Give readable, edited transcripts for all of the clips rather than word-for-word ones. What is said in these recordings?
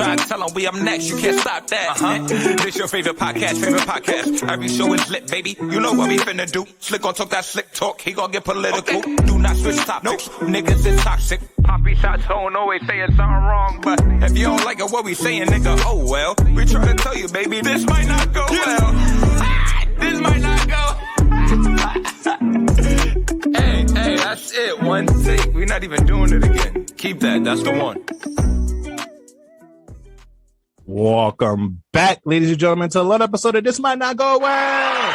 Try to tell them we up next, you can't stop that. This your favorite podcast. Every show is lit, baby. You know what we finna do. Slick gon' talk that slick talk, he gon' get political. Okay. Do not switch topics, niggas is toxic. Poppy shots don't always say something wrong, but if you don't like it, what we saying, nigga, oh well. We try to tell you, baby, this might not go well. This might not go. Hey, that's it. One take. We're not even doing it again. Keep that. That's the one. Welcome back, ladies and gentlemen, to another episode of This Might Not Go Well.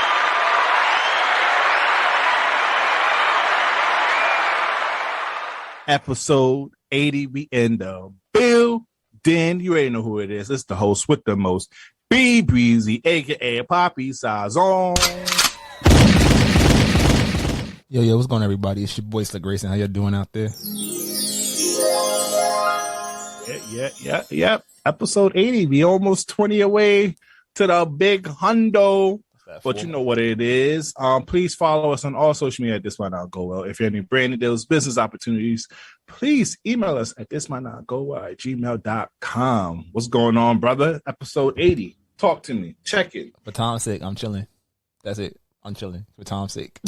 Episode 80. We in the building. You already know who it is. It's the host with the most, B Breezy, aka Poppy Sazon. Yo, what's going on, everybody? It's your boy Slick Grayson. How y'all doing out there? Yeah. Episode 80. We almost 20 away to the big hundo. But you know what it is. Please follow us on all social media at This Might Not Go Well. If you're any brand deals, business opportunities, please email us at thismightnotgowell@gmail.com. What's going on, brother? Episode 80. Talk to me. Check it. For Tom's sake, I'm chilling. That's it. I'm chilling for Tom's sake.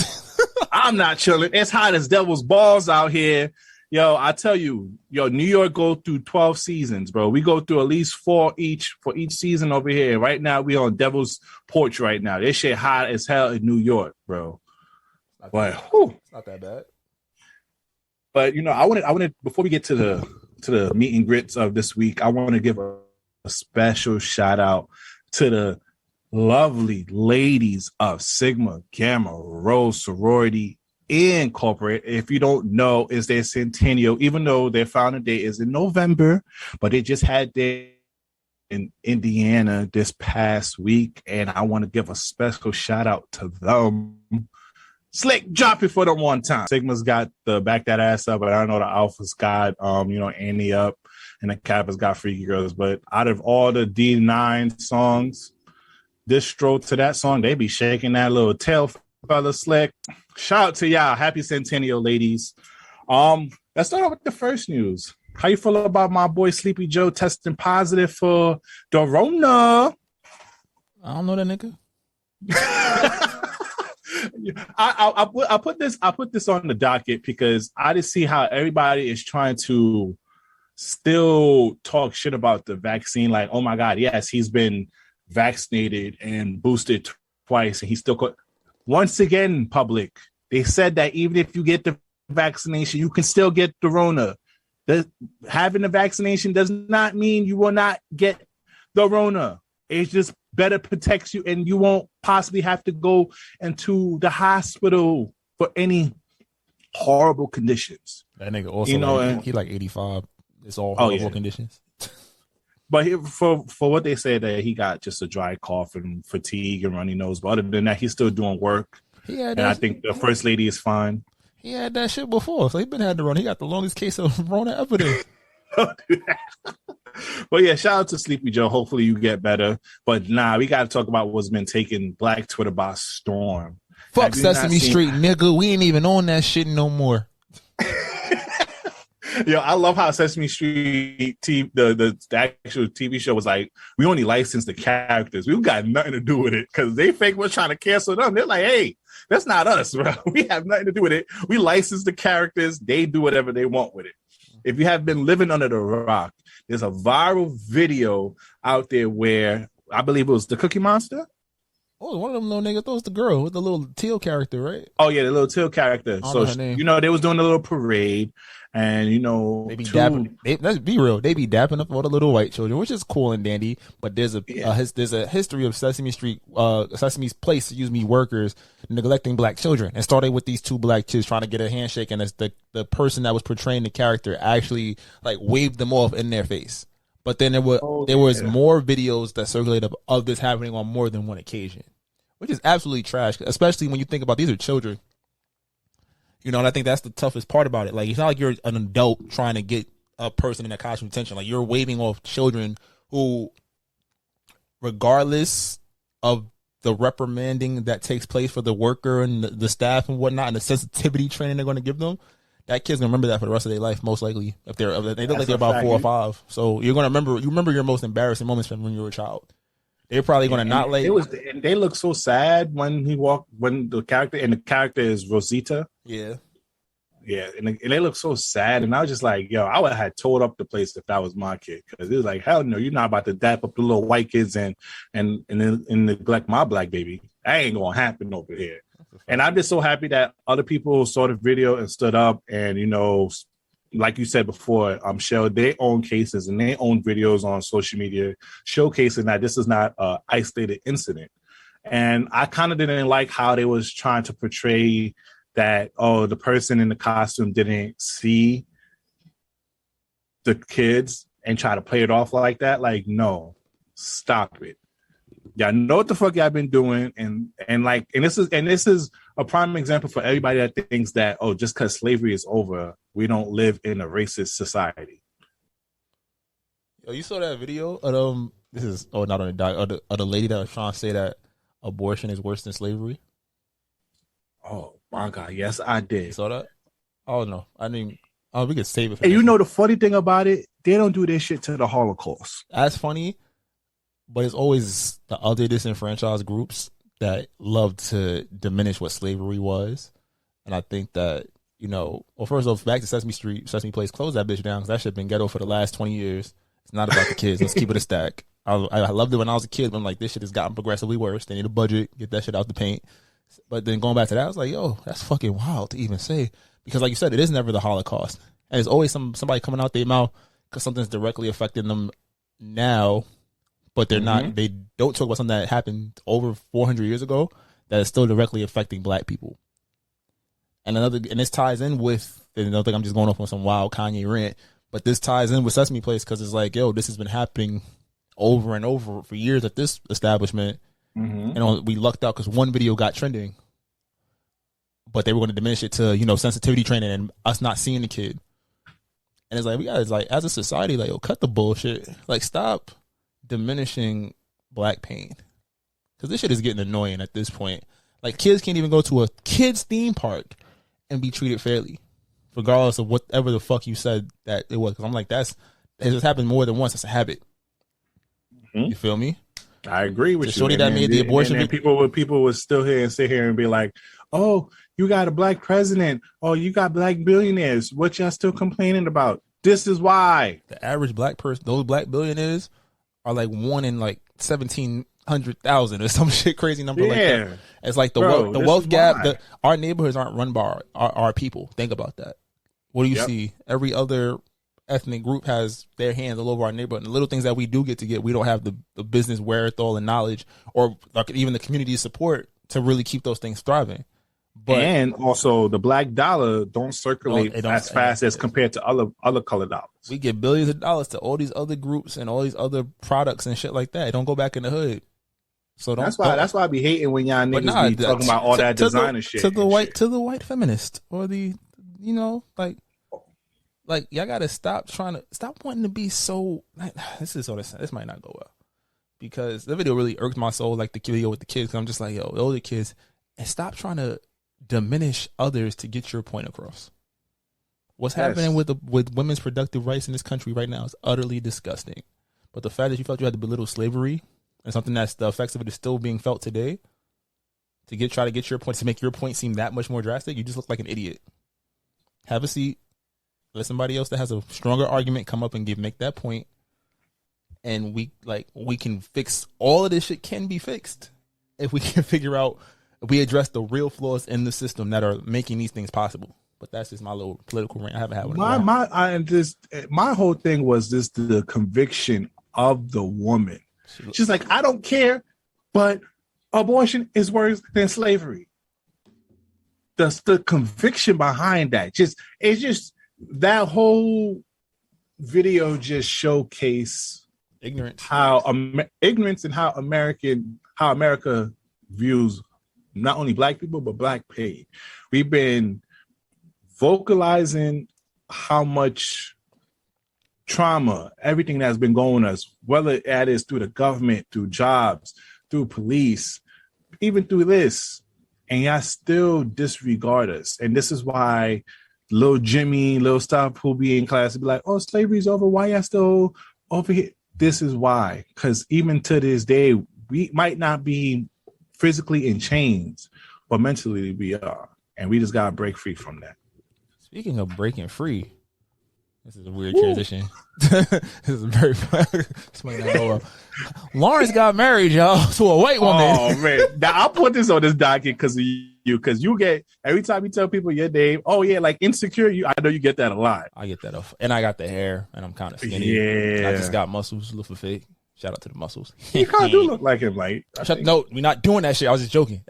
I'm not chilling. It's hot as devil's balls out here. Yo, I tell you, New York go through 12 seasons, bro. We go through at least 4 for each season over here. Right now, we on Devil's Porch right now. This shit hot as hell in New York, bro. But it's not that bad. But I wanted before we get to the meet and grits of this week, I want to give a special shout out to the lovely ladies of Sigma Gamma Rho Sorority Incorporated. If you don't know, is their centennial, even though their founding date is in November, but they just had their in Indiana this past week, and I want to give a special shout out to them. Slick, drop it for them one time. Sigma's got the back that ass up, but I know the Alpha's got Annie up, and the Kappa's got Freaky Girls. But out of all the D9 songs, distro to that song, they be shaking that little tail feather. Slick. Shout out to y'all. Happy centennial, ladies. Let's start off with the first news. How you feel about my boy Sleepy Joe testing positive for the Rona? I don't know that nigga. I put this on the docket because I just see how everybody is trying to still talk shit about the vaccine. Like, oh my God, yes, he's been vaccinated and boosted twice, and he's still once again, public, they said that even if you get the vaccination, you can still get the Rona. Having the vaccination does not mean you will not get the Rona. It just better protects you, and you won't possibly have to go into the hospital for any horrible conditions. That nigga also, he like 85. It's all horrible conditions. But for what they said, that he got just a dry cough and fatigue and runny nose. But other than that, he's still doing work. And I think the first lady is fine. He had that shit before, so he been had the Rona. He got the longest case of Rona ever did. But yeah, shout out to Sleepy Joe. Hopefully you get better. But we got to talk about what's been taking Black Twitter by storm. Fuck Sesame Street, nigga. We ain't even on that shit no more. Yo, I love how Sesame Street the actual TV show was like, we only license the characters. We've got nothing to do with it because they fake we're trying to cancel them. They're like, hey, that's not us, bro. We have nothing to do with it. We license the characters. They do whatever they want with it. If you have been living under the rock, there's a viral video out there where I believe it was the Cookie Monster. Oh, one of them little niggas. That was the girl with the little teal character, right? Oh yeah, the little teal character. So they was doing a little parade, and they be dapping. Let's be real. They be dapping up all the little white children, which is cool and dandy. But there's a history of Sesame Place, workers neglecting black children, and started with these 2 black kids trying to get a handshake, and the person that was portraying the character actually like waved them off in their face. But then there was more videos that circulated of this happening on more than one occasion, which is absolutely trash, especially when you think about these are children. And I think that's the toughest part about it. Like, it's not like you're an adult trying to get a person in a costume attention. Like, you're waving off children who, regardless of the reprimanding that takes place for the worker and the staff and whatnot, and the sensitivity training they're going to give them, that kid's gonna remember that for the rest of their life, most likely. If they look That's like they're a about fact. 4 or 5, so you're gonna remember your most embarrassing moments from when you were a child. They're probably gonna not like. And they look so sad when the character is Rosita. Yeah. Yeah, and they look so sad, and I was just like, yo, I would have tore up the place if that was my kid, because it was like, hell no, you're not about to dap up the little white kids and neglect my black baby. That ain't gonna happen over here. And I'm just so happy that other people saw the video and stood up, and like you said before, shared their own cases and their own videos on social media, showcasing that this is not an isolated incident. And I kind of didn't like how they was trying to portray that, the person in the costume didn't see the kids and try to play it off like that. Like, no, stop it. Y'all know what the fuck y'all been doing, and this is a prime example for everybody that thinks that, just because slavery is over, we don't live in a racist society. Yo, you saw that video of this is not on the doc of the lady that was trying to say that abortion is worse than slavery. Oh my God, yes, I did. You saw that? Oh no, I didn't. Oh, we could save it. And the funny thing about it, they don't do this shit to the Holocaust. That's funny, but it's always the other disenfranchised groups that love to diminish what slavery was. And I think that, well, first off, back to Sesame Place, close that bitch down, because that shit been ghetto for the last 20 years. It's not about the kids. Let's keep it a stack. I loved it when I was a kid, but I'm like, this shit has gotten progressively worse. They need a budget, get that shit out the paint. But then going back to that, I was like, yo, that's fucking wild to even say. Because like you said, it is never the Holocaust. And there's always somebody coming out their mouth because something's directly affecting them now, but they're not. They don't talk about something that happened over 400 years ago that is still directly affecting black people. And this ties in with, and I don't think I'm just going off on some wild Kanye rant, but this ties in with Sesame Place, because it's like, yo, this has been happening over and over for years at this establishment. And we lucked out because one video got trending, but they were going to diminish it to, sensitivity training and us not seeing the kid. And it's like, we got to, like, as a society, like, yo, cut the bullshit. Like, stop diminishing black pain, because this shit is getting annoying at this point. Like, kids can't even go to a kids theme park and be treated fairly, regardless of whatever the fuck you said that it was. Because I'm like, it just happened more than once. It's a habit. You feel me? I agree with you. Shorty that made the abortion. And people would still sit here and be like, "Oh, you got a black president. Oh, you got black billionaires. What y'all still complaining about? This is why." The average black person, those black billionaires, are like 1 in like 1,700,000 or some shit crazy number like that. It's like the wealth gap. Our neighborhoods aren't run by our people. Think about that. What do you see? Every other ethnic group has their hands all over our neighborhood, and the little things that we do get, we don't have the business wherewithal and knowledge, or like even the community support to really keep those things thriving. But and also the black dollar don't circulate as fast as compared to other colored dollars. We get billions of dollars to all these other groups and all these other products and shit like that. It don't go back in the hood. So that's why I be hating when y'all niggas be talking about all that designer shit. To the white feminist, or the like y'all gotta stop wanting to be so. This might not go well, because the video really irked my soul, like the video with the kids. 'Cause I'm just like, yo, the older kids, and stop trying to diminish others to get your point across. What's happening with women's productive rights in this country right now is utterly disgusting. But the fact that you felt you had to belittle slavery, and something that's the effects of it is still being felt today, to try to get your point, to make your point seem that much more drastic, you just look like an idiot. Have a seat. Let somebody else that has a stronger argument come up and make that point, and we can fix all of this shit. Can be fixed if we can figure out, if we address the real flaws in the system that are making these things possible. But that's just my little political rant. I haven't had one. My whole thing was just the conviction of the woman. She's like, I don't care, but abortion is worse than slavery. The conviction behind that, that whole video just showcase ignorance, ignorance, and how America views not only black people but black pain. We've been vocalizing how much trauma, everything that's been going on us, whether that is through the government, through jobs, through police, even through this, and y'all still disregard us. And this is why little Jimmy, little stuff who'll be in class and be like, oh, slavery's over. Why y'all still over here? This is why. Because even to this day, we might not be physically in chains, but mentally we are. And we just got to break free from that. Speaking of breaking free, this is a weird transition. This is very Lawrence got married, y'all, to a white woman. Oh, man. Now, I'll put this on this docket because of you. Because you get, every time you tell people your name, oh, yeah, like Insecure, I know you get that a lot. I get that. And I got the hair, and I'm kind of skinny. Yeah. I just got muscles, look for fake. Shout out to the muscles. You kind of do look like him, like. No, we're not doing that shit. I was just joking.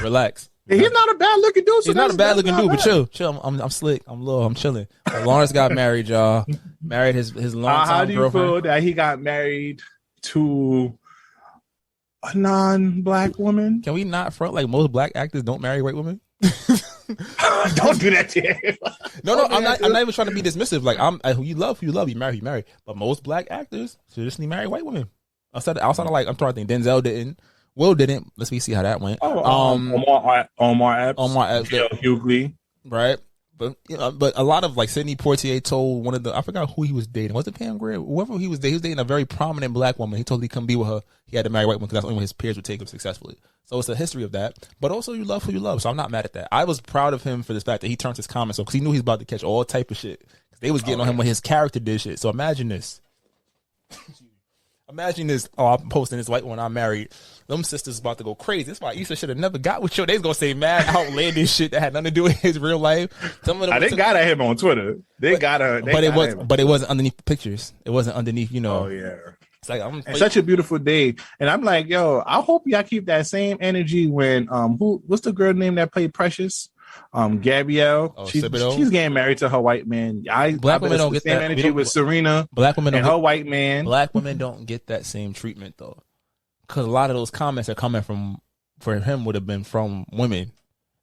Relax. He's not a bad looking dude. He's not a bad looking dude, but chill. I'm slick. I'm chilling. But Lawrence got married, y'all. Married his longtime girlfriend. How do you feel that he got married to a non-black woman? Can we not front like most black actors don't marry white women? Don't do that to him. No, I'm not even trying to be dismissive. Like who you love, you marry. But most black actors traditionally marry white women. Outside of like I'm trying to think, Denzel didn't. Will didn't. Let's see how that went. Omar Epps, Hughley, right? But a lot of like Sidney Poitier told one of the, I forgot who he was dating. Was it Pam Grier? Whoever he was dating a very prominent black woman. He told he couldn't be with her. He had to marry a white woman because that's the only way his peers would take him successfully. So it's a history of that. But also you love who you love. So I'm not mad at that. I was proud of him for this fact that he turned his comments on because he knew he's about to catch all type of shit. They was getting on him when his character did shit. So imagine this. Oh, I'm posting this white one. I'm married. Them sisters about to go crazy. That's why Issa should have never got with you. They was gonna say mad outlandish shit that had nothing to do with his real life. Some of them they got at him on Twitter. But it wasn't underneath the pictures. It wasn't underneath. Oh yeah. It's like it's such a beautiful day, and I'm like, yo, I hope y'all keep that same energy when what's the girl name that played Precious? Gabrielle. She's getting married to her white man. Black women don't get the same that energy with Serena. Black women and her white man. Black women don't get that same treatment though, because a lot of those comments are coming from, for him, would have been from women,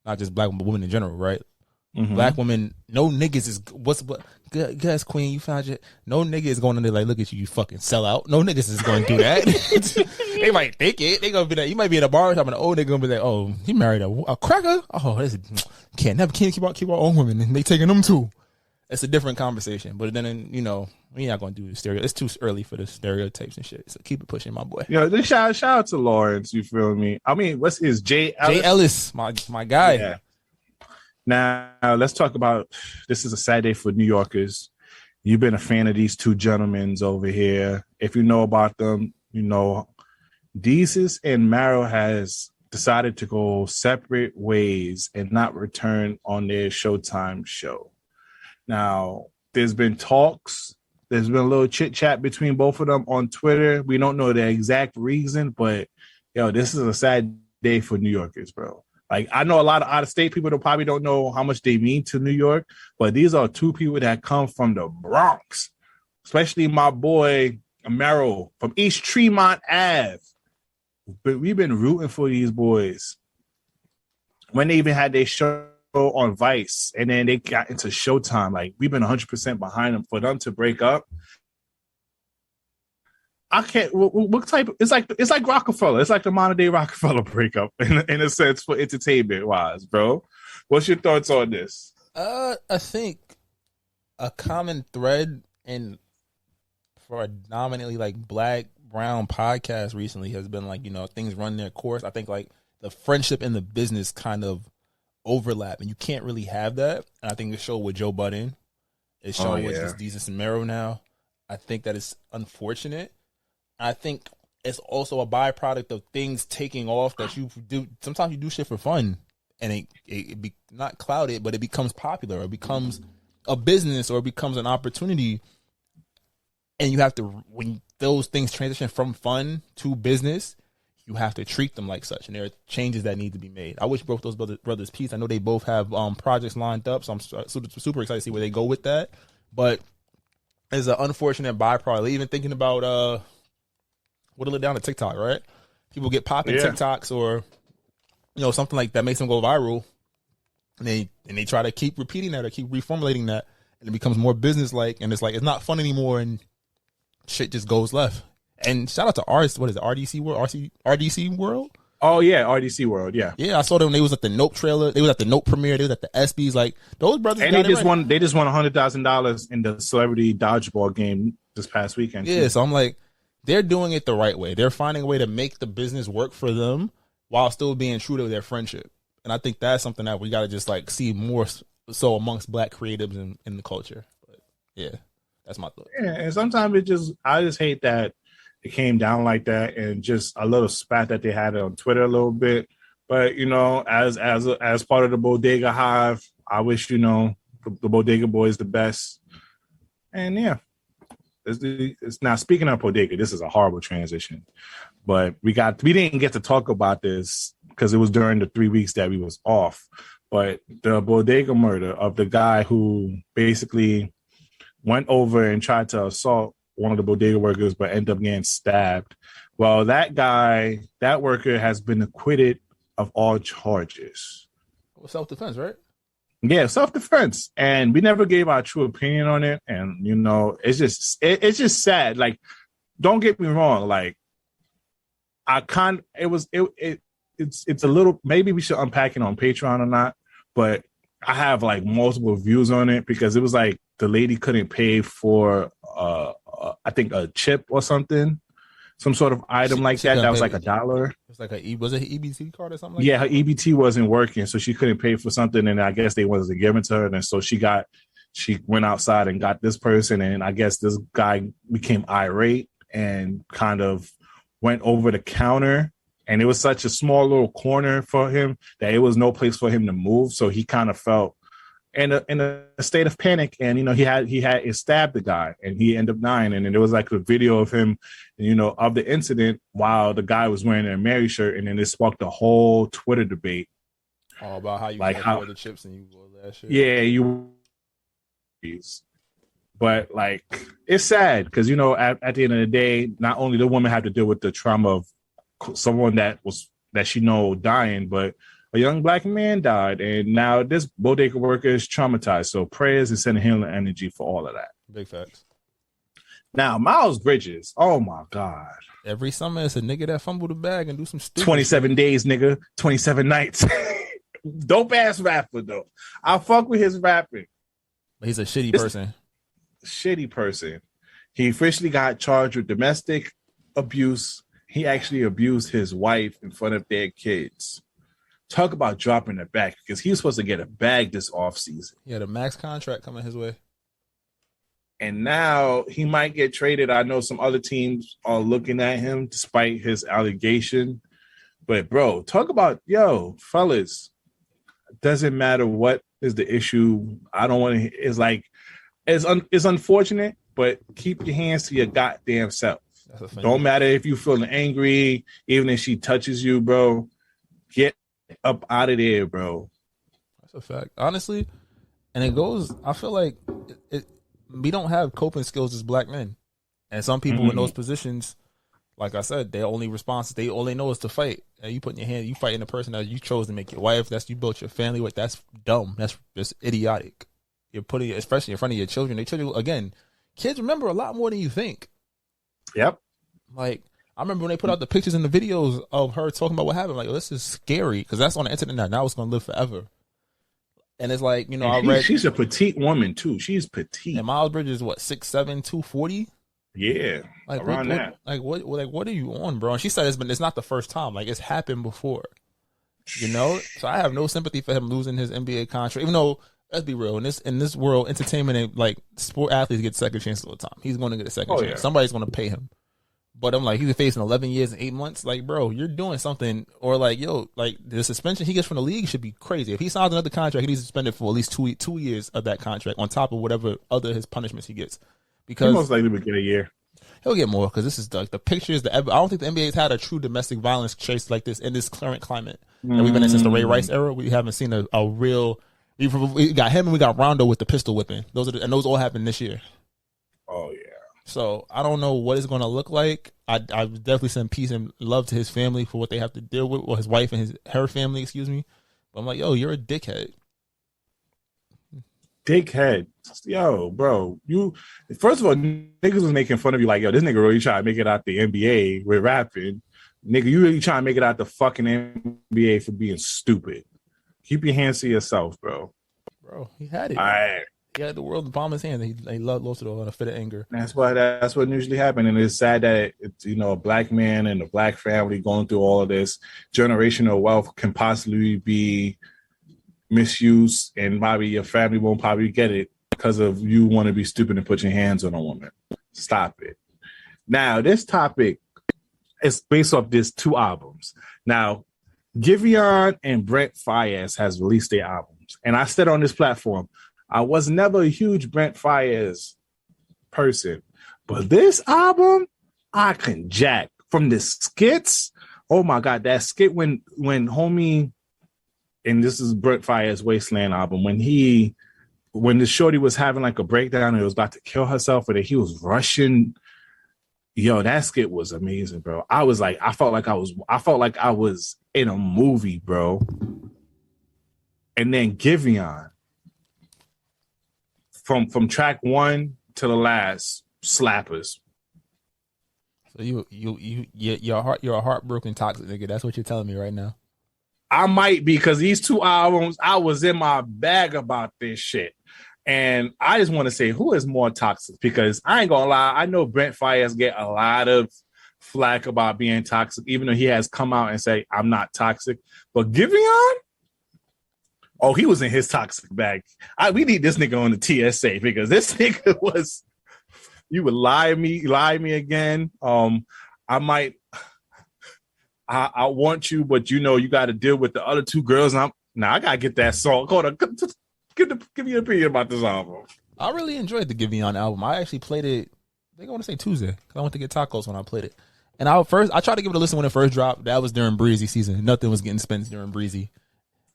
not just black women, but women in general, right? Mm-hmm. Black women, no niggas is guess queen, you found it. No nigga is going in there like, look at you, you fucking sell out. No niggas is going to do that. They might think it. They gonna be like, you might be in a bar and an old nigga gonna be like, oh, he married a cracker. Oh, this can't keep our own women, and they taking them too. It's a different conversation, but then we're not gonna do the stereo. It's too early for the stereotypes and shit. So keep it pushing, my boy. Then shout out to Lawrence. You feel me? I mean, what's his Jay Ellis? Jay Ellis, my guy. Yeah. Now, let's talk about, this is a sad day for New Yorkers. You've been a fan of these two gentlemen over here. If you know about them, you know, Desus and Mero has decided to go separate ways and not return on their Showtime show. Now, there's been talks. There's been a little chit-chat between both of them on Twitter. We don't know the exact reason, but, this is a sad day for New Yorkers, bro. Like, I know a lot of out-of-state people that probably don't know how much they mean to New York, but these are two people that come from the Bronx, especially my boy Mero from East Tremont Ave. But we've been rooting for these boys when they even had their show on Vice, and then they got into Showtime. Like, we've been 100% behind them. For them to break up, I can't. What type? It's like Rockefeller. It's like the modern day Rockefeller breakup in a sense for entertainment wise, bro. What's your thoughts on this? I think a common thread for a dominantly like black brown podcast recently has been like, things run their course. I think like the friendship and the business kind of overlap, and you can't really have that. And I think the show with Joe Budden is showing with just Desus and Mero now. I think that is unfortunate. I think it's also a byproduct of things taking off that you do. Sometimes you do shit for fun, and it be not clouded, but it becomes popular, or it becomes a business, or it becomes an opportunity. And you have to, when those things transition from fun to business, you have to treat them like such. And there are changes that need to be made. I wish both those brothers peace. I know they both have projects lined up, so I'm super excited to see where they go with that. But it's an unfortunate byproduct. Even thinking about what'll it down to TikTok, right? People get popping TikToks or something like that makes them go viral, and they try to keep repeating that or keep reformulating that, and it becomes more business like, and it's like it's not fun anymore, and shit just goes left. And shout out to what is it, RDC World? RDC World? Oh yeah, RDC World. Yeah. Yeah, I saw them. They was at the Nope trailer. They was at the Nope premiere. They was at the ESPYs. Like those brothers. And they just won. They just won $100,000 in the celebrity dodgeball game this past weekend. Yeah, so I'm like, they're doing it the right way. They're finding a way to make the business work for them while still being true to their friendship. And I think that's something that we got to just like see more so amongst black creatives in the culture. But yeah, that's my thought. Yeah, and sometimes I just hate that it came down like that, and just a little spat that they had on Twitter a little bit. But you know, as part of the Bodega Hive, I wish the Bodega Boys the best. And yeah, it's now speaking of Bodega, this is a horrible transition, but we didn't get to talk about this because it was during the 3 weeks that we was off. But the Bodega murder of the guy who basically went over and tried to assault one of the bodega workers, but ended up getting stabbed. Well, that worker has been acquitted of all charges. Self-defense, right? Yeah, self-defense. And we never gave our true opinion on it. And, it's just sad. Like, don't get me wrong. Like, it's a little, maybe we should unpack it on Patreon or not, but I have like multiple views on it because it was like the lady couldn't pay for, I think a chip or something, some sort of item like that. That was like $1. It's like was it an EBT card or something? Yeah, her EBT wasn't working, so she couldn't pay for something, and I guess they wanted to give it to her, and so she went outside and got this person, and I guess this guy became irate and kind of went over the counter, and it was such a small little corner for him that it was no place for him to move, so he kind of felt in a state of panic, and he had stabbed the guy, and he ended up dying. And then there was like a video of him, of the incident while the guy was wearing a Mary shirt, and then it sparked a whole Twitter debate. Oh, about how you like how the chips and you all that shit. Yeah, but like it's sad because at the end of the day, not only the woman had to deal with the trauma of someone that she dying, but a young black man died, and now this bodega worker is traumatized. So prayers and sending healing energy for all of that. Big facts. Now, Miles Bridges. Oh, my God. Every summer, it's a nigga that fumble the bag and do some stupid 27 shit. days, nigga. 27 nights. Dope-ass rapper, though. I fuck with his rapping. But he's a shitty person. Shitty person. He officially got charged with domestic abuse. He actually abused his wife in front of their kids. Talk about dropping the bag, because he was supposed to get a bag this offseason. He had a max contract coming his way. And now he might get traded. I know some other teams are looking at him despite his allegation. But, bro, talk about, fellas, doesn't matter what is the issue. I don't want to, it's like, it's unfortunate, but keep your hands to your goddamn self. Don't matter if you're feeling angry, even if she touches you, bro. Get up out of there, bro. That's a fact. Honestly, and it goes, I feel like we don't have coping skills as black men. And some people in those positions, like I said, their only response, all they know is to fight. And you put in your hand, you fighting the person that you chose to make your wife, that's you built your family with. That's dumb. That's just idiotic. You're putting it, especially in front of your children. They tell you, again, kids remember a lot more than you think. Yep. Like, I remember when they put out the pictures and the videos of her talking about what happened. Like, this is scary because that's on the internet now. Now it's going to live forever. And it's like, I read. She's a petite woman, too. She's petite. And Miles Bridges is what, 6'7", 240? Yeah. Like, around that. What are you on, bro? And she said it's not the first time. Like, it's happened before. So I have no sympathy for him losing his NBA contract. Even though, let's be real, in this world, entertainment and like sport athletes get second chances all the time. He's going to get a second chance. Yeah. Somebody's going to pay him. But I'm like, he's facing 11 years and 8 months. Like, bro, you're doing something. Or like, the suspension he gets from the league should be crazy. If he signs another contract, he needs to suspended for at least 2 years of that contract on top of whatever other his punishments he gets. Because he most likely will get a year. He'll get more because this is the pictures. I don't think the NBA has had a true domestic violence case like this in this current climate that we've been in since the Ray Rice era. We haven't seen a real. We got him and we got Rondo with the pistol whipping. Those all happened this year. Oh yeah. So I don't know what it's going to look like. I definitely send peace and love to his family for what they have to deal with, or his wife and her family, excuse me. But I'm like, you're a dickhead. Dickhead. Yo, bro. First of all, niggas was making fun of you like, this nigga really trying to make it out the NBA with rapping. Nigga, you really trying to make it out the fucking NBA for being stupid. Keep your hands to yourself, bro. Bro, he had it. All right. He had the world in the palm of his hand. He lost it all in a fit of anger. That's what usually happens. And it's sad that it's, you know, a black man and a black family going through all of this. Generational wealth can possibly be misused, and probably your family won't probably get it because of you want to be stupid and put your hands on a woman. Stop it. Now, this topic is based off these 2 albums. Now, Giveon and Brent Faiyaz has released their albums. And I said on this platform, I was never a huge Brent Faiyaz person. But this album, I can jack. From the skits, oh my God, that skit when homie, and this is Brent Faiyaz Wasteland album, when the shorty was having like a breakdown and was about to kill herself, and he was rushing. Yo, that skit was amazing, bro. I felt like I was in a movie, bro. And then Giveon, from track 1 to the last, slappers. So you're a heartbroken toxic nigga. That's what you're telling me right now. I might be, because these 2 albums, I was in my bag about this shit. And I just want to say, who is more toxic? Because I ain't gonna lie, I know Brent Faiyaz get a lot of flack about being toxic, even though he has come out and say, I'm not toxic. But Giveon, oh, he was in his toxic bag. We need this nigga on the TSA, because this nigga was, you would lie me again. I want you, but you know, you got to deal with the other 2 girls. I gotta get that song. Hold on. Give me an opinion about this album. I really enjoyed the Giveon album. I actually played it, I think I want to say Tuesday, because I went to get tacos when I played it. And I tried to give it a listen when it first dropped. That was during Brezzy season. Nothing was getting spent during Brezzy.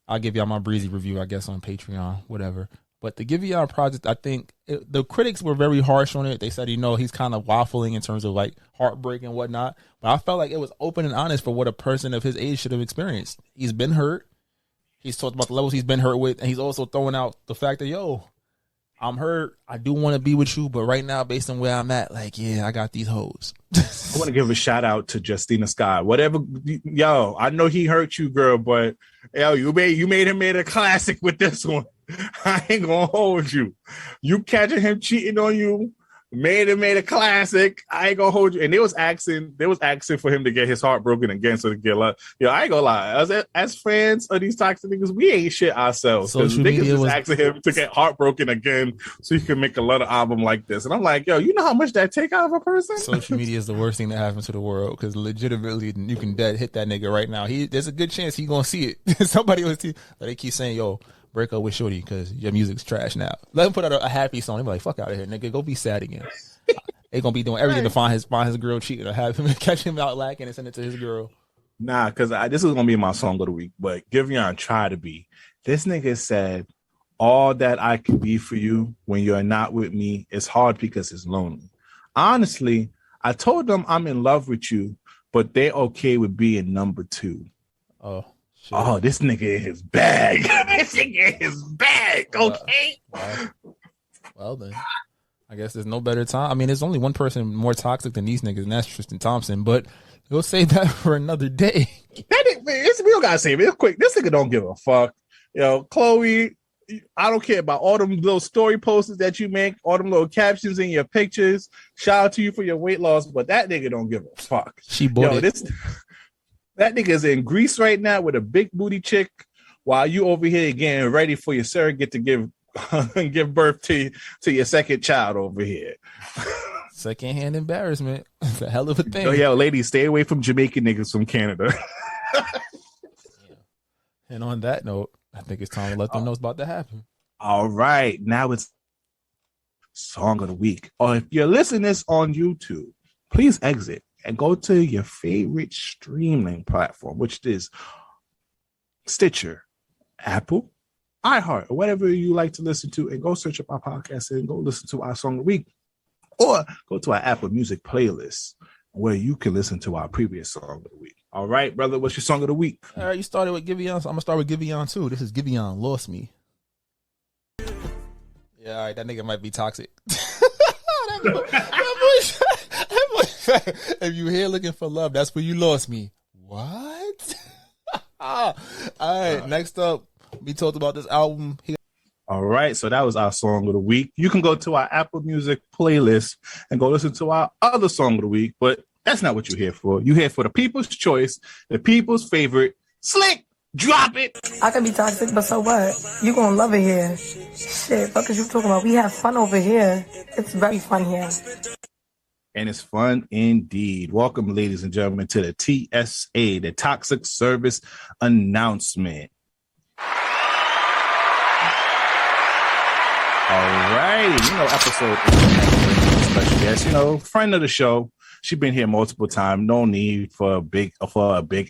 I'll give y'all my Brezzy review, I guess, on Patreon, whatever. But the Giveon project, I think the critics were very harsh on it. They said, he's kind of waffling in terms of like heartbreak and whatnot. But I felt like it was open and honest for what a person of his age should have experienced. He's been hurt. He's talked about the levels he's been hurt with. And he's also throwing out the fact that, I'm hurt. I do want to be with you. But right now, based on where I'm at, like, yeah, I got these hoes. I want to give a shout out to Justina Scott. Whatever, I know he hurt you, girl, but you made him a classic with this one. I ain't gonna hold you. You catching him cheating on you, made a classic. I ain't gonna hold you. And they was asking for him to get his heart broken again, so to get love. I ain't gonna lie. As fans of these toxic niggas, we ain't shit ourselves. Social niggas media was was asking him to get heartbroken again, so he can make another album like this. And I'm like, you know how much that take out of a person? Social media is the worst thing that happens to the world, because legitimately, you can dead hit that nigga right now. There's a good chance he gonna see it. Somebody will see. But they keep saying, break up with shorty because your music's trash now. Let him put out a happy song. They be like, fuck out of here, nigga. Go be sad again. They gonna be doing everything to find his girl cheating, or have him catch him out lacking and send it to his girl. Nah, because this is gonna be my song of the week. But Giveon try to be. This nigga said, all that I can be for you when you're not with me is hard because it's lonely. Honestly, I told them I'm in love with you, but they're okay with being number 2. Oh. Shit. Oh, this nigga in his bag. This nigga in his bag, okay? Well, then. I guess there's no better time. I mean, there's only one person more toxic than these niggas, and that's Tristan Thompson, but we'll save that for another day. We don't gotta save it. It's quick. This nigga don't give a fuck. Chloe, I don't care about all them little story posts that you make, all them little captions in your pictures. Shout out to you for your weight loss, but that nigga don't give a fuck. She bought it. That nigga's in Greece right now with a big booty chick, while you over here getting ready for your surrogate to give birth to your second child over here. Secondhand embarrassment. It's a hell of a thing. Ladies, stay away from Jamaican niggas from Canada. And on that note, I think it's time to let them know what's about to happen. All right. Now it's Song of the Week. Or if you're listening this on YouTube, please exit and go to your favorite streaming platform, which is Stitcher, Apple, iHeart, or whatever you like to listen to, and go search up our podcast and go listen to our Song of the Week. Or go to our Apple Music playlist where you can listen to our previous Song of the Week. All right, brother, what's your Song of the Week? All right, you started with Giveon, so I'm going to start with Giveon too. This is Giveon, Lost Me. Yeah, all right, that nigga might be toxic. That boy, if you here looking for love, that's where you lost me. What? All right. Next up, we talked about this album. All right, so that was our song of the week. You can go to our Apple Music playlist and go listen to our other song of the week, but that's not what you're here for. You're here for the people's choice, the people's favorite. Slick, drop it. I can be toxic, but so what? You gonna love it here. Shit, fuck is you talking about? We have fun over here. It's very fun here. And it's fun indeed. Welcome, ladies and gentlemen, to the TSA, the Toxic Service Announcement. All right, episode special guest, friend of the show. She's been here multiple times. No need for a big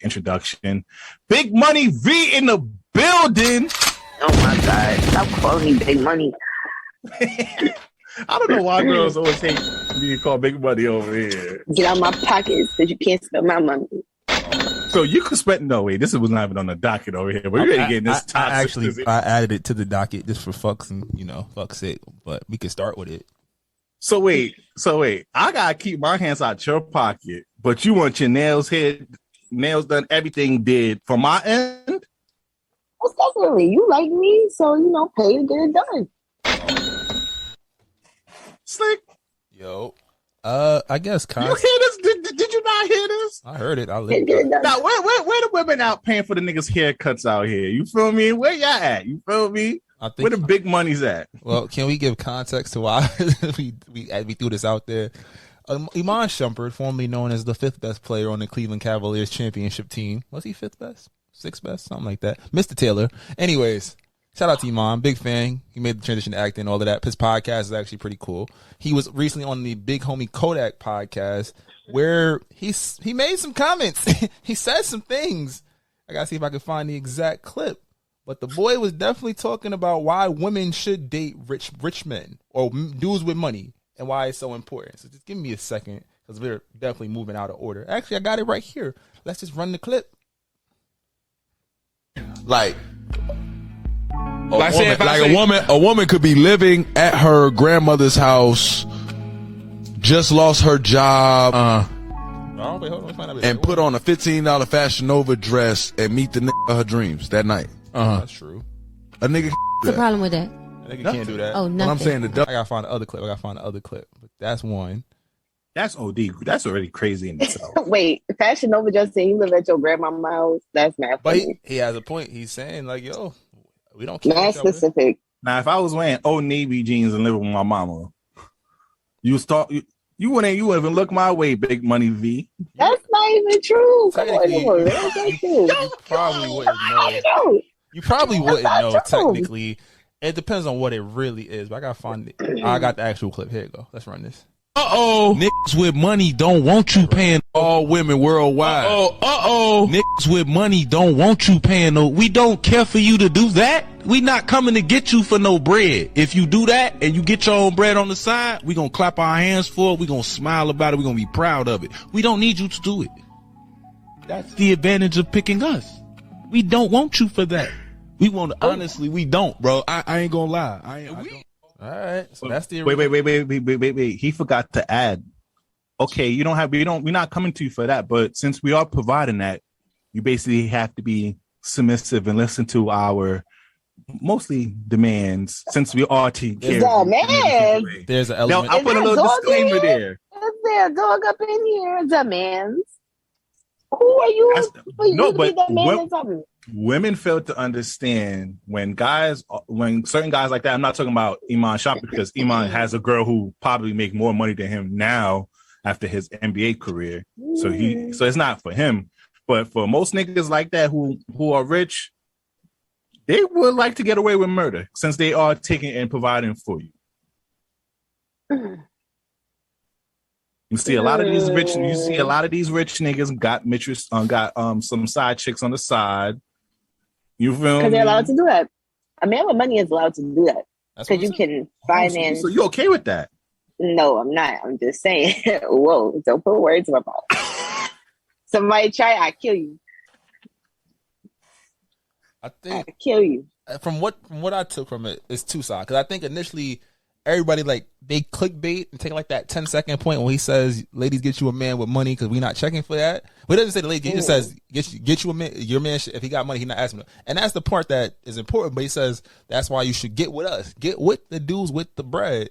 introduction. Big Money V in the building. Oh my God! Stop calling me Big Money. I don't know why girls always hate being called Big Money over here. Get out my pockets because you can't spend my money. So you could spend this was not even on the docket over here, but we're ready to get this toxic. I added it to the docket just for fuck's and fuck's sake, but we could start with it. So wait, I gotta keep my hands out your pocket, but you want your nails done, everything did from my end? Most definitely. You like me, so pay to get it done. Slick. Yo. I guess you hear this? Did you not hear this? I heard it. Now, where the women out paying for the niggas' haircuts out here? You feel me? Where y'all at? You feel me? Where the big money's at? Well, can we give context to why we threw this out there? Iman Shumpert, formerly known as the 5th best player on the Cleveland Cavaliers championship team. Was he 5th best? 6th best? Something like that. Mr. Taylor. Anyways, shout out to Iman. Big fan. He made the transition to acting and all of that. His podcast is actually pretty cool. He was recently on the Big Homie Kodak podcast where he made some comments. He said some things. I got to see if I can find the exact clip. But the boy was definitely talking about why women should date rich men or dudes with money and why it's so important. So just give me a second because we're definitely moving out of order. Actually, I got it right here. Let's just run the clip. A woman could be living at her grandmother's house, just lost her job, and put on a $15 Fashion Nova dress and meet the nigga of her dreams that night. That's true. A nigga. What's the problem with that? A nigga can't do that. Oh, nothing. But I'm saying I gotta find the other clip. But that's one. That's OD. That's already crazy in itself. Wait, Fashion Nova just saying you live at your grandma's house? That's mad funny. But he has a point. He's saying like, yo, we don't care. Mad specific. Now, if I was wearing Old Navy jeans and living with my mama, you wouldn't even look my way, Big Money V. That's not even true. Come on, you probably wouldn't know. You probably wouldn't know technically. It depends on what it really is. But I gotta find it. I got the actual clip. Here you go. Let's run this. Niggas with money don't want you paying all women worldwide. Niggas with money don't want you paying no. We don't care for you to do that. We not coming to get you for no bread. If you do that and you get your own bread on the side, we gonna clap our hands for it. We gonna smile about it. We gonna be proud of it. We don't need you to do it. That's the advantage of picking us. We don't want you for that. We want to, honestly, we don't, bro. I ain't gonna lie. I don't. All right. So that's the wait. He forgot to add. Okay, we're not coming to you for that, but since we are providing that, you basically have to be submissive and listen to our mostly demands since we are taking care of demands. There's an element. Now, I'll put a little disclaimer there. Is there a dog up in here? Demands. Who are you? Women fail to understand when certain guys like that. I'm not talking about Iman Shumpert because Iman has a girl who probably make more money than him now after his NBA career. So it's not for him. But for most niggas like that who are rich, they would like to get away with murder since they are taking and providing for you. You see a lot of these rich niggas got some side chicks on the side. You feel me? Because they're allowed to do that. A man with money is allowed to do that. Because you can finance. So you okay with that? No, I'm not. I'm just saying. Whoa, don't put words in my mouth. Somebody try, I kill you. I think I kill you. From what I took from it, it's two sides. Because I think initially everybody like they clickbait and take like that 10-second point when he says, "Ladies, get you a man with money," because we're not checking for that. But it doesn't say the lady. He just says, "Get you a man. Your man, if he got money, he not asking." And that's the part that is important. But he says that's why you should get with us. Get with the dudes with the bread,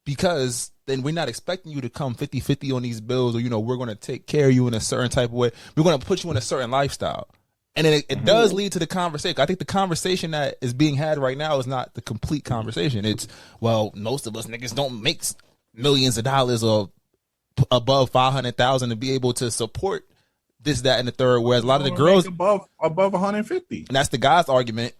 because then we're not expecting you to come 50-50 on these bills, or we're going to take care of you in a certain type of way. We're going to put you in a certain lifestyle. And then it does lead to the conversation. I think the conversation that is being had right now is not the complete conversation. It's, well, most of us niggas don't make millions of dollars or above 500,000 to be able to support this, that, and the third. Whereas a lot of the girls above 150. And that's the guy's argument.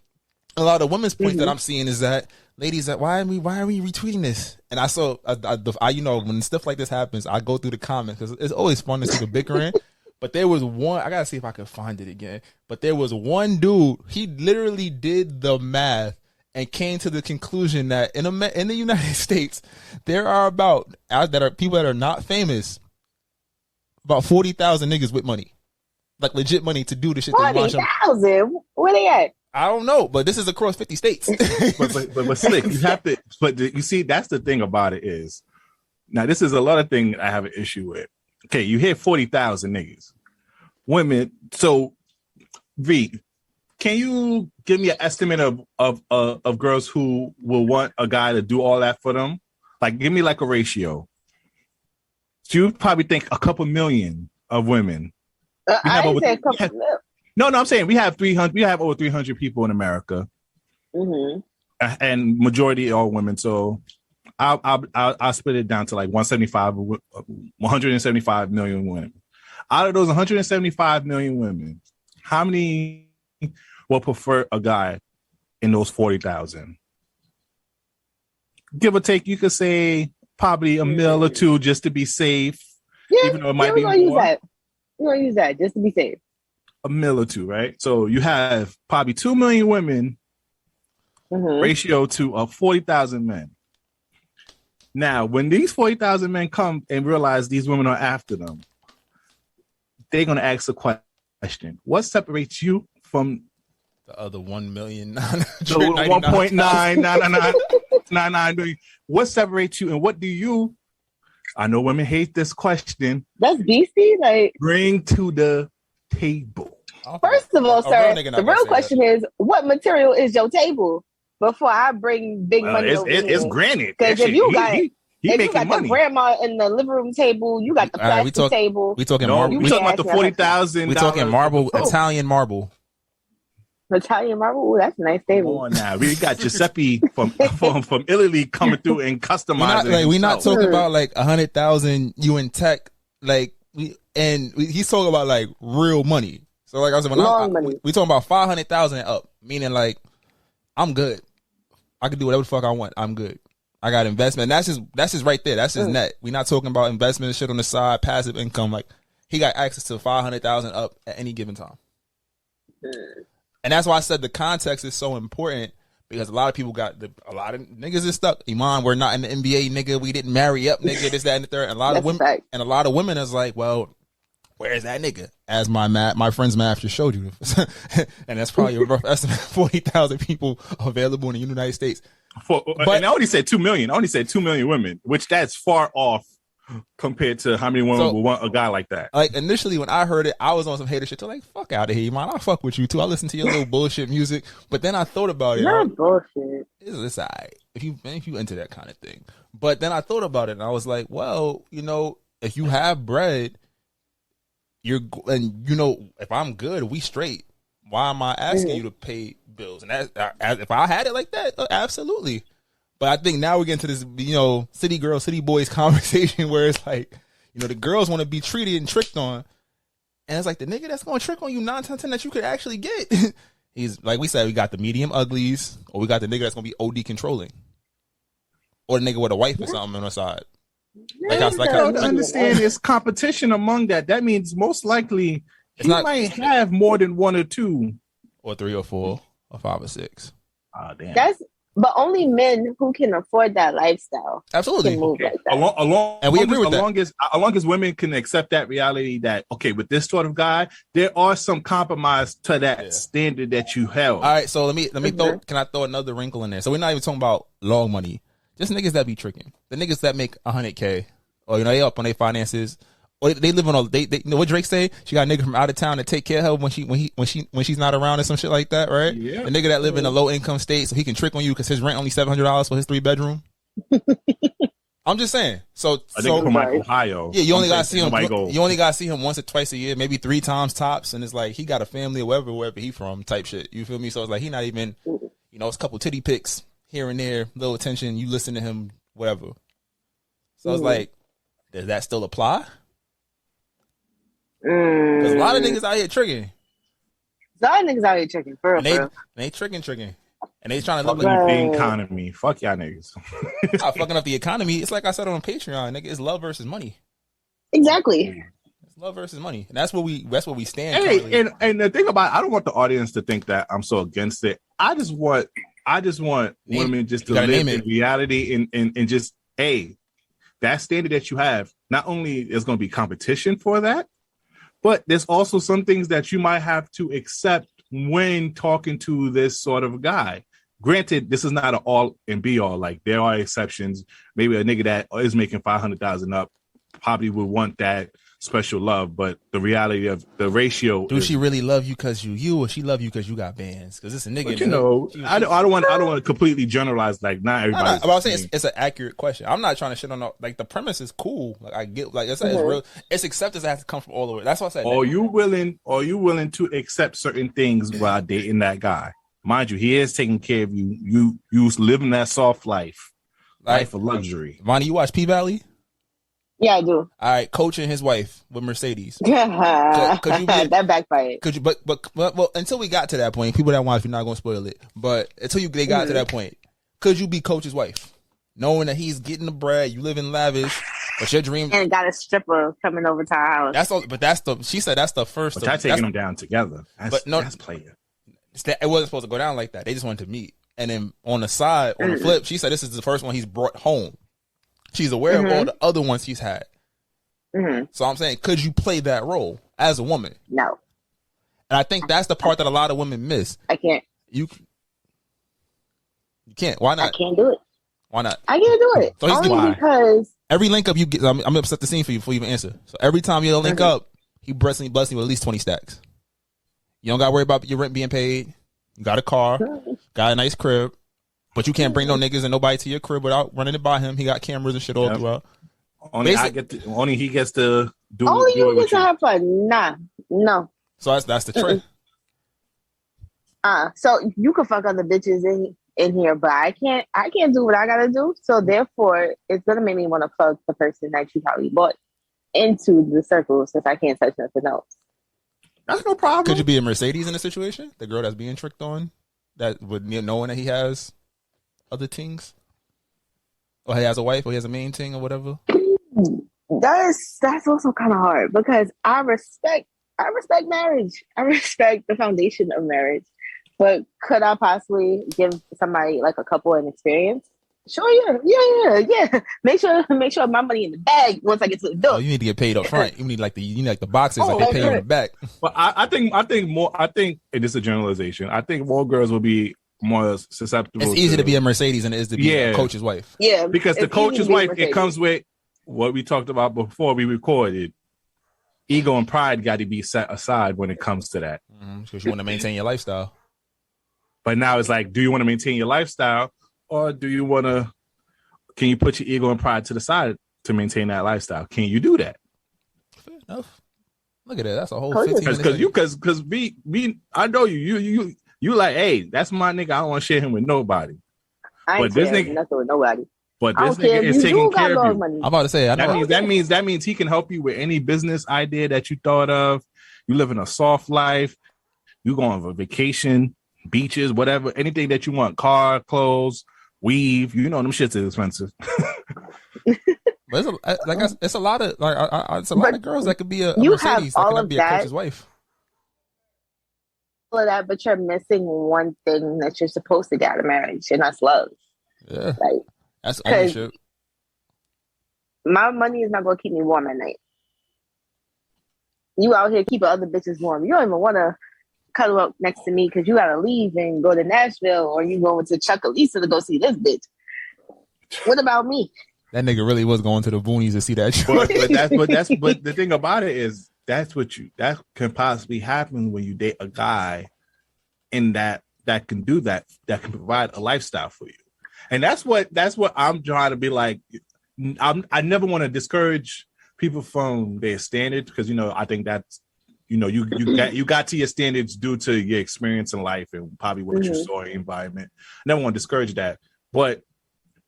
A lot of the women's points that I'm seeing is that ladies, that why are we retweeting this? And I saw, I when stuff like this happens, I go through the comments because it's always fun to see the bickering. But there was one, I gotta see if I can find it again. But there was one dude, he literally did the math and came to the conclusion that in the United States, there are people that are not famous, about 40,000 niggas with money, like legit money to do the shit. 40,000? Where they at? I don't know, but this is across 50 states. but Slick, you have to. But you see, that's the thing about it is, now this is a lot of thing I have an issue with. Okay, you hear 40,000 niggas, women. So, V, can you give me an estimate of girls who will want a guy to do all that for them? Like, give me like a ratio. So you probably think a couple million of women. I didn't say a couple million. No, I'm saying we have 300. We have over 300 people in America, and majority all women. So I'll split it down to like 175 million women. Out of those 175 million women, how many will prefer a guy in those 40,000? Give or take, you could say probably a mil or two just to be safe. Yeah, even though it might be more. We're gonna use that just to be safe. A mil or two, right? So you have probably 2 million women ratio to 40,000 men. Now, when these 40,000 men come and realize these women are after them, they're going to ask a question. What separates you from the other 1,000,000? 1.99999 million? What separates you and what do you, I know women hate this question. That's beastie? Like, bring to the table. First of all, sir, the real question is, what material is your table before I bring big money over here? It's granted. Because if you got money. The grandma in the living room table, you got the plastic table. We talking marble. We talking about the 40,000. We talking marble, Italian marble. Italian marble. Ooh, that's a nice table. Come on now, we got Giuseppe from Italy coming through and customizing. We're not talking about like 100,000 you in tech, like he's talking about like real money. So like I said, we talking about 500,000 and up, meaning like I'm good. I can do whatever the fuck I want. I'm good. I got investment. That's just right there. That's his net. We're not talking about investment and shit on the side, passive income. Like he got access to 500,000 up at any given time. And that's why I said the context is so important, because a lot of people a lot of niggas is stuck. Iman, we're not in the NBA, nigga. We didn't marry up, nigga. This, that, and the third. And a lot of women is like, well, where's that nigga? As my friend's math just showed you, and that's probably a rough estimate. 40,000 people available in the United States. And I only said 2 million. I only said 2 million women, which that's far off compared to how many women would want a guy like that. Like initially when I heard it, I was on some hater shit. So like, fuck out of here, man. I'll fuck with you too. I listen to your little bullshit music. But then I thought about it. You're bullshit. It's all right if you into that kind of thing. But then I thought about it and I was like, well, if you have bread, if I'm good, we straight. Why am I asking you to pay bills? And if I had it like that, absolutely. But I think now we're getting to this, city girl, city boys conversation where it's like, the girls want to be treated and tricked on. And it's like the nigga that's going to trick on you 9 times 10 that you could actually get. He's like we said, we got the medium uglies, or we got the nigga that's going to be OD controlling. Or the nigga with a wife or something on the side. I don't understand there's competition among that. That means most likely he might have more than 1 or 2. Or 3 or 4 or 5 or 6. Oh, damn. But only men who can afford that lifestyle. Absolutely. Can move like that. And we agree with that. As long as women can accept that reality that, okay, with this sort of guy, there are some compromise to that standard that you held. All right, so let me throw. Can I throw another wrinkle in there? So we're not even talking about long money. Just niggas that be tricking. The niggas that make 100K, or they up on their finances, or they live on they you know what Drake say? She got a nigga from out of town to take care of her when she's not around or some shit like that, right? Yeah. The nigga that live in a low income state, so he can trick on you because his rent only $700 for his 3-bedroom. I'm just saying. So I think from Ohio. Yeah, you only gotta see him. You only gotta see him once or twice a year, maybe 3 times tops, and it's like he got a family or wherever he from, type shit. You feel me? So it's like he not even, it's a couple titty pics here and there, little attention. You listen to him, whatever. So it's like, does that still apply? Because a lot of niggas out here tricking. A lot of niggas out here tricking, for real. They tricking. And they trying to fuck up the economy. Fuck y'all niggas. Not fucking up the economy. It's like I said on Patreon, nigga. It's love versus money. Exactly. It's love versus money, and that's where we stand. Hey, and the thing about I don't want the audience to think that I'm so against it. I just want women just to live in reality and just that standard that you have. Not only is going to be competition for that, but there's also some things that you might have to accept when talking to this sort of guy. Granted, this is not an all and be all. Like, there are exceptions. Maybe a nigga that is making 500,000 up probably would want that special love, but the reality of the ratio. Do she really love you because you, or she love you because you got bands? Because it's a nigga. But I don't want to completely generalize. Like, not everybody. But I'm saying it's an accurate question. I'm not trying to shit on like the premise is cool. Like, I get it's real. It's acceptance that has to come from all the way. That's what I said. Are you willing to accept certain things while dating that guy? Mind you, he is taking care of you. You living that soft life of luxury. Vonnie, you watch P-Valley? Yeah, I do. All right, Coach and his wife with Mercedes. Could you that backfired. Could you? But until we got to that point, people that watch, we're not gonna spoil it. But until they got to that point, could you be Coach's wife, knowing that he's getting the bread, you live in lavish, but your dream and got a stripper coming over to our house? That's all. But she said that's the first. But y'all taking them down together. That's player. It wasn't supposed to go down like that. They just wanted to meet, and then on the side, on the flip, she said this is the first one he's brought home. She's aware of all the other ones he's had. So I'm saying, could you play that role as a woman? No. And I think that's the part that a lot of women miss. I can't. You can't. Why not? I can't do it. Why not? I can't do it. So only because every link up you get, I'm gonna set the scene for you before you even answer. So every time you link up, he blessing you with at least 20 stacks. You don't gotta worry about your rent being paid. You got a car, got a nice crib. But you can't bring no niggas and nobody to your crib without running it by him. He got cameras and shit all throughout. Only he gets to do. Only you get to have fun. Nah, no. So that's the trick. So you can fuck other bitches in here, but I can't do what I gotta do. So therefore, it's gonna make me want to fuck the person that you probably brought into the circle, since I can't touch nothing else. That's no problem. Could you be a Mercedes in a situation? The girl that's being tricked on, that would knowing that he has other things, or he has a wife, or he has a main thing, or whatever. That's also kind of hard, because I respect marriage. I respect the foundation of marriage, but could I possibly give somebody like a couple an experience? Sure, yeah. Make sure my money in the bag once I get to the door. Oh, you need to get paid up front. You need like the boxes like they pay you in the back. But I think and this is a generalization. I think more girls will be more susceptible. It's easier to be a Mercedes than it is to be a Coach's wife. Yeah, because the Coach's wife, it comes with what we talked about before we recorded. Ego and pride got to be set aside when it comes to that. Because you want to maintain your lifestyle. But now it's like, do you want to maintain your lifestyle, or do you want to? Can you put your ego and pride to the side to maintain that lifestyle? Can you do that? Fair enough. Look at that. That's a whole 15 minutes. Because I know you like, hey, that's my nigga. I don't want to share him with nobody. I ain't sharing nothing with nobody. But this nigga is taking care of you. Money. I'm about to say, that means he can help you with any business idea that you thought of. You live in a soft life. You go on a vacation, beaches, whatever, anything that you want. Car, clothes, weave. Them shits is expensive. But it's a lot of girls that could be a Mercedes that could be a Coach's wife. All of that, but you're missing one thing that you're supposed to get out of marriage, and that's love. Yeah, that's ownership. My money is not going to keep me warm at night. You out here keeping other bitches warm. You don't even want to cuddle up next to me because you got to leave and go to Nashville, or you going to Chuckalisa to go see this bitch. What about me? That nigga really was going to the boonies to see that joint. But the thing about it is that can possibly happen when you date a guy in that can do that can provide a lifestyle for you. And that's what I'm trying to be like. I never want to discourage people from their standards because I think that's you got to your standards due to your experience in life and probably what you saw in the environment. I never want to discourage that, but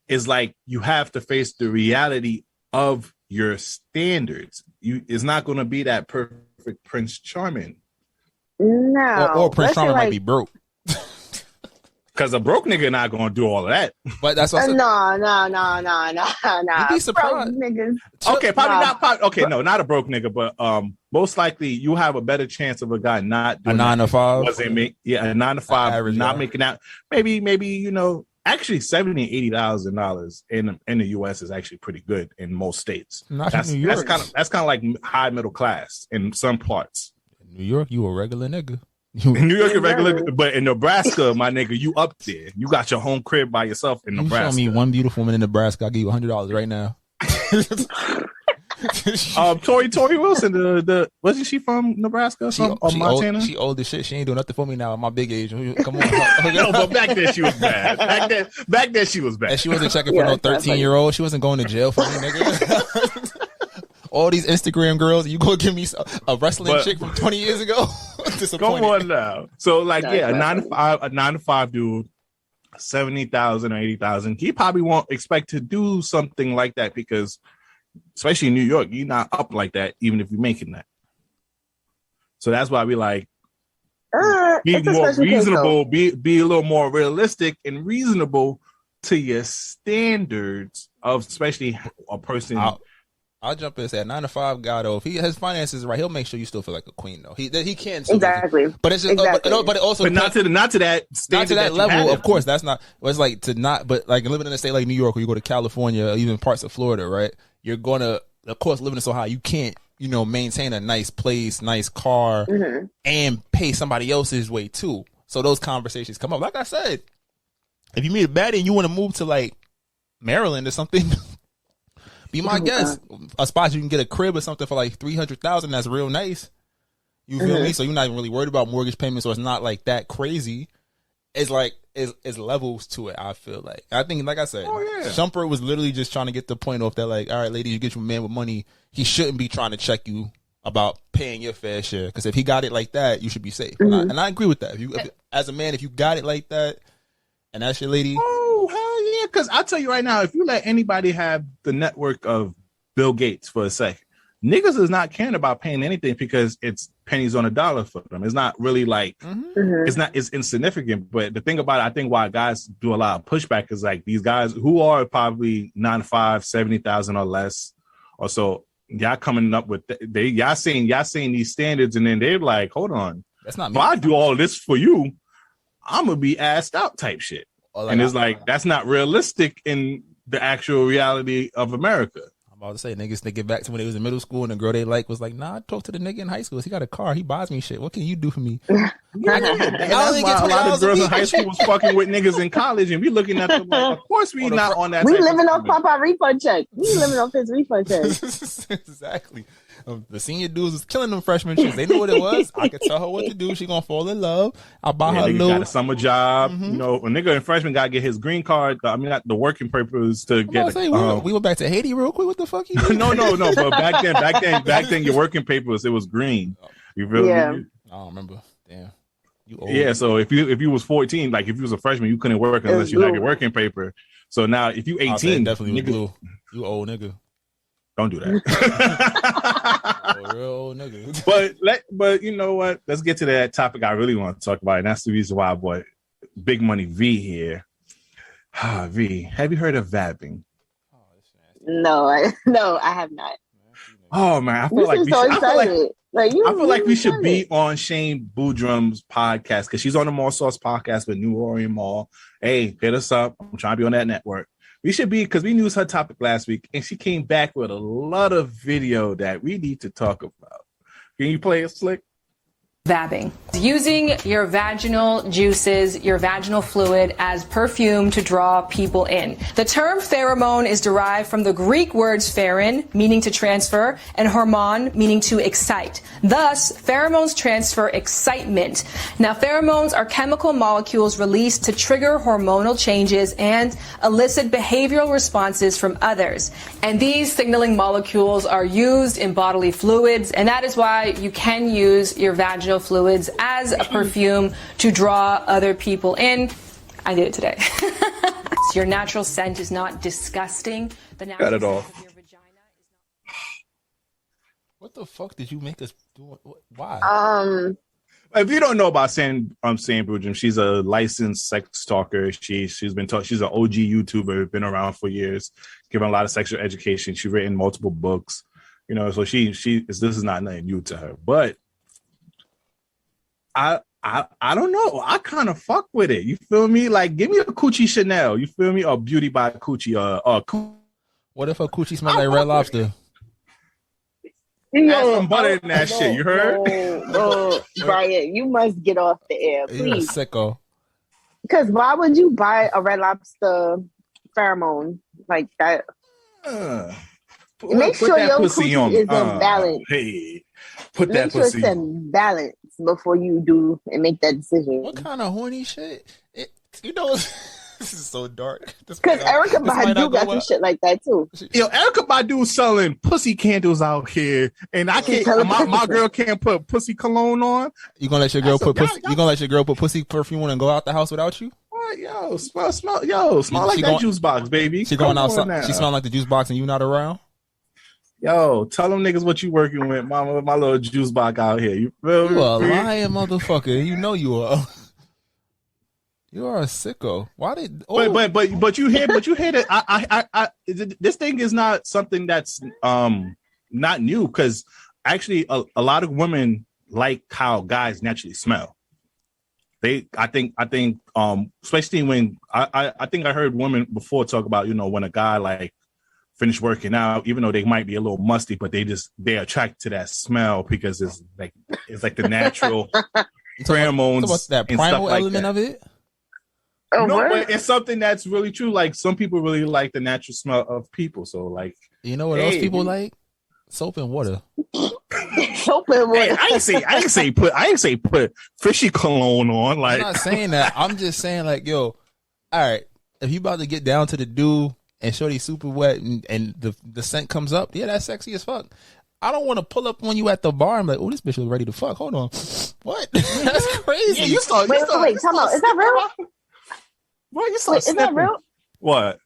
it's like you have to face the reality of your standards. It's not going to be that perfect Prince Charming. No, or Prince Charming might be broke. Because a broke nigga not gonna do all of that. But that's what no. You'd be surprised. Niggas. Okay, probably not. Okay, no, not a broke nigga, but most likely you have a better chance of a guy not doing a 9 to 5. A 9 to 5, average not guy. making out. Maybe actually $70,000-$80,000 in the U.S. is actually pretty good in most states. Not in New York. That's kind of like high middle class in some parts. In New York, you a regular nigga. In New York, you're regular, but in Nebraska, my nigga, you up there. You got your home crib by yourself in Nebraska. You show me one beautiful woman in Nebraska, I'll give you $100 right now. Tori Wilson, the wasn't she from Nebraska or Montana? She old as shit. She ain't doing nothing for me now at my big age. Come on. No, but back then she was bad. Back then she was bad. And she wasn't checking for no 13-year-old. She wasn't going to jail for me, nigga. All these Instagram girls, you go give me a wrestling chick from 20 years ago? Come on now. So like, a 9 to 5 dude, 70,000 or 80,000. He probably won't expect to do something like that because, especially in New York, you're not up like that, even if you're making that. So that's why we like be more reasonable, be a little more realistic and reasonable to your standards of, especially a person. I'll jump in and say a 9 to 5 guy though. If his finances is right, he'll make sure you still feel like a queen though. He can exactly. But it's just, but it also not to that level. Of course, that's not. It's like to not. But like living in a state like New York, or you go to California, or even parts of Florida, right? You're gonna, of course, living so high, you can't, maintain a nice place, nice car, and pay somebody else's way too. So those conversations come up. Like I said, if you meet a baddie and you want to move to like Maryland or something. Be my guest. A spot you can get a crib or something for like $300,000. That's real nice. You feel me? So you're not even really worried about mortgage payments, so it's not like that crazy. It's like it's levels to it. I feel like I think, like I said, Shumpert was literally just trying to get the point off that like, all right, ladies, you get your man with money. He shouldn't be trying to check you about paying your fair share because if he got it like that, you should be safe. And I agree with that. If as a man, if you got it like that, and that's your lady. Oh, hell yeah. Because I'll tell you right now, if you let anybody have the network of Bill Gates for a sec, niggas is not caring about paying anything because it's pennies on a dollar for them. It's not really like, it's insignificant. But the thing about it, I think why guys do a lot of pushback is like these guys who are probably 9 to 5, 70,000 or less or so, y'all coming up with, y'all seeing these standards and then they're like, hold on. That's not me. If I do all this for you, I'm gonna be assed out type shit. And it's like that's not realistic in the actual reality of America. I'm about to say niggas think it back to when they was in middle school and the girl they like was like, nah, I talked to the nigga in high school. He got a car. He buys me shit. What can you do for me? That's why a lot of girls in high school was fucking with niggas in college, and we looking at them like, of course we not on that. We living off Papa refund check. We living off his refund check. Exactly. The senior dudes was killing them freshman shits. They knew what it was. I could tell her what to do. She gonna fall in love. I buy her a little. Got a summer job. You know, a nigga in freshman got to get his green card. I mean, not the working papers to get. We went back to Haiti real quick. What the fuck? You no. But back then, your working papers it was green. You feel me? I don't remember. Damn. You old. Yeah. So if you was 14, like if you was a freshman, you couldn't work unless you had your working paper. So now if you 18, definitely was blue. You old nigga. Don't do that. Real old nigga. But you know what? Let's get to that topic I really want to talk about, and that's the reason why I brought Big Money V here. V, have you heard of vabbing? No, I have not. Oh man, I feel like we so should, excited. I feel like we should be on Shane Boudrum's podcast because she's on the More Sauce podcast with New Orleans Mall. Hey, hit us up. I'm trying to be on that network. We should be because we knew her topic last week, and she came back with a lot of video that we need to talk about. Can you play it, Slick? Vabbing. Using your vaginal juices, your vaginal fluid as perfume to draw people in. The term pheromone is derived from the Greek words pheron, meaning to transfer, and hormone, meaning to excite. Thus, pheromones transfer excitement. Now, pheromones are chemical molecules released to trigger hormonal changes and elicit behavioral responses from others. And these signaling molecules are used in bodily fluids, and that is why you can use your vaginal fluids as a perfume to draw other people in. I did it today. Your natural scent is not disgusting. The natural Got it all. scent of your vagina is not. What the fuck did you make us do? Why? If you don't know about Sandra Jim, she's a licensed sex stalker. She's been taught. She's an OG YouTuber, been around for years, giving a lot of sexual education. She's written multiple books, so this is not nothing new to her. But I don't know. I kind of fuck with it. You feel me? Like, give me a Coochie Chanel. You feel me? Or Beauty by Coochie. What if a coochie smells like Red Lobster? Add some butter in that shit. You heard? Brian, you must get off the air, You're a please. sicko. Because why would you buy a Red Lobster pheromone like that? Make sure your coochie is in balance. Hey, put that Make sure pussy it's in balance before you do and make that decision. What kind of horny shit? This is so dark. Because Erica Badu got some shit like that too. Yo, Erica Badu selling pussy candles out here, and I can't. My girl can't put pussy cologne on. You gonna let your girl put pussy? You gonna let your girl put pussy perfume on and go out the house without you? What? Yo, smell like that juice box, baby. She going outside. She smelling like the juice box, and you not around. Yo, tell them niggas what you working with, mama. My little juice box out here. You feel me? You a lying motherfucker. You know you are. You are a sicko. Why did? Oh. But you hear that? I this thing is not something that's not new, because actually a lot of women like how guys naturally smell. I think especially when I think I heard women before talk about, when a guy like finish working out, even though they might be a little musty, but they're attracted to that smell because it's like the natural pheromones. What's that primal element of it? But it's something that's really true. Like, some people really like the natural smell of people. So, like, you know what else people like? Soap and water. Soap and water. Hey, I ain't say put fishy cologne on. Like, I'm not saying that. I'm just saying, like, yo, all right, if you about to get down to the do and shorty super wet and the scent comes up, yeah, that's sexy as fuck. I don't want to pull up on you at the bar and be like, oh, this bitch was ready to fuck. Hold on. What? That's crazy. Yeah, wait, time out. Is that real? What? Is that real? What?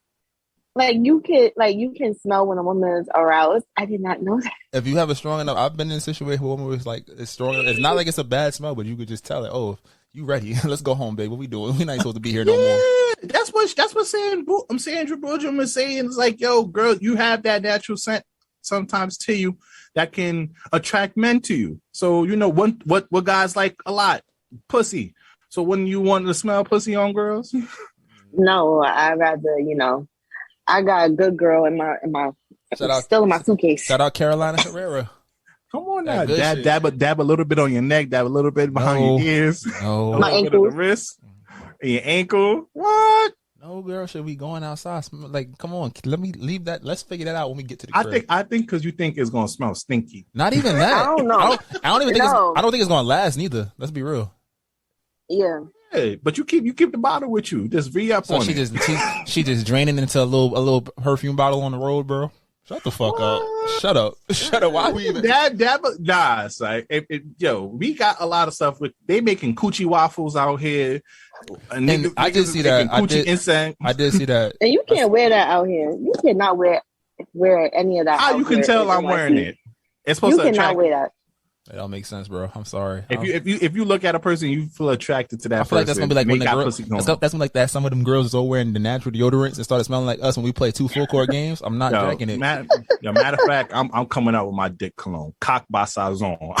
Like, you can smell when a woman is aroused. I did not know that. If you have a strong enough, I've been in a situation where a woman was like, it's strong. It's not like it's a bad smell, but you could just tell it. Oh, you ready? Let's go home, babe. What we doing? We're not supposed to be here no more. That's what Sandra Boojum is saying. It's like, yo, girl, you have that natural scent sometimes to you that can attract men to you. So what guys like a lot? Pussy. So wouldn't you want to smell pussy on girls? No, I'd rather, I got a good girl in my still in my suitcase. Shout out Carolina Herrera. Come on now, dab a little bit on your neck, dab a little bit behind your ears, my ankle, the wrist, and your ankle. What? No, girl, should we going outside? Like, come on, let me leave that. Let's figure that out when we get to the crib. I think because you think it's gonna smell stinky. Not even that. I don't know. I don't even think. I don't think it's gonna last neither. Let's be real. Yeah. Hey, but you keep the bottle with you. Just re-up on it. She just draining into a little perfume bottle on the road, bro. Shut the fuck up. Shut up. Why we even? Nah, it's like, we got a lot of stuff they making coochie waffles out here. And I did see that. I did see that. And you can't wear that out here. You cannot wear any of that. How you can tell I'm wearing it? It's supposed to attract. You cannot wear that. It don't make sense, bro. I'm sorry. If you look at a person, you feel attracted to that. I feel like that's gonna be like when the girl. That's when like that. Some of them girls is all wearing the natural deodorants and started smelling like us when we play 2 full court games. I'm not drinking it. Matter of fact, I'm coming out with my dick cologne, cock by Sazon.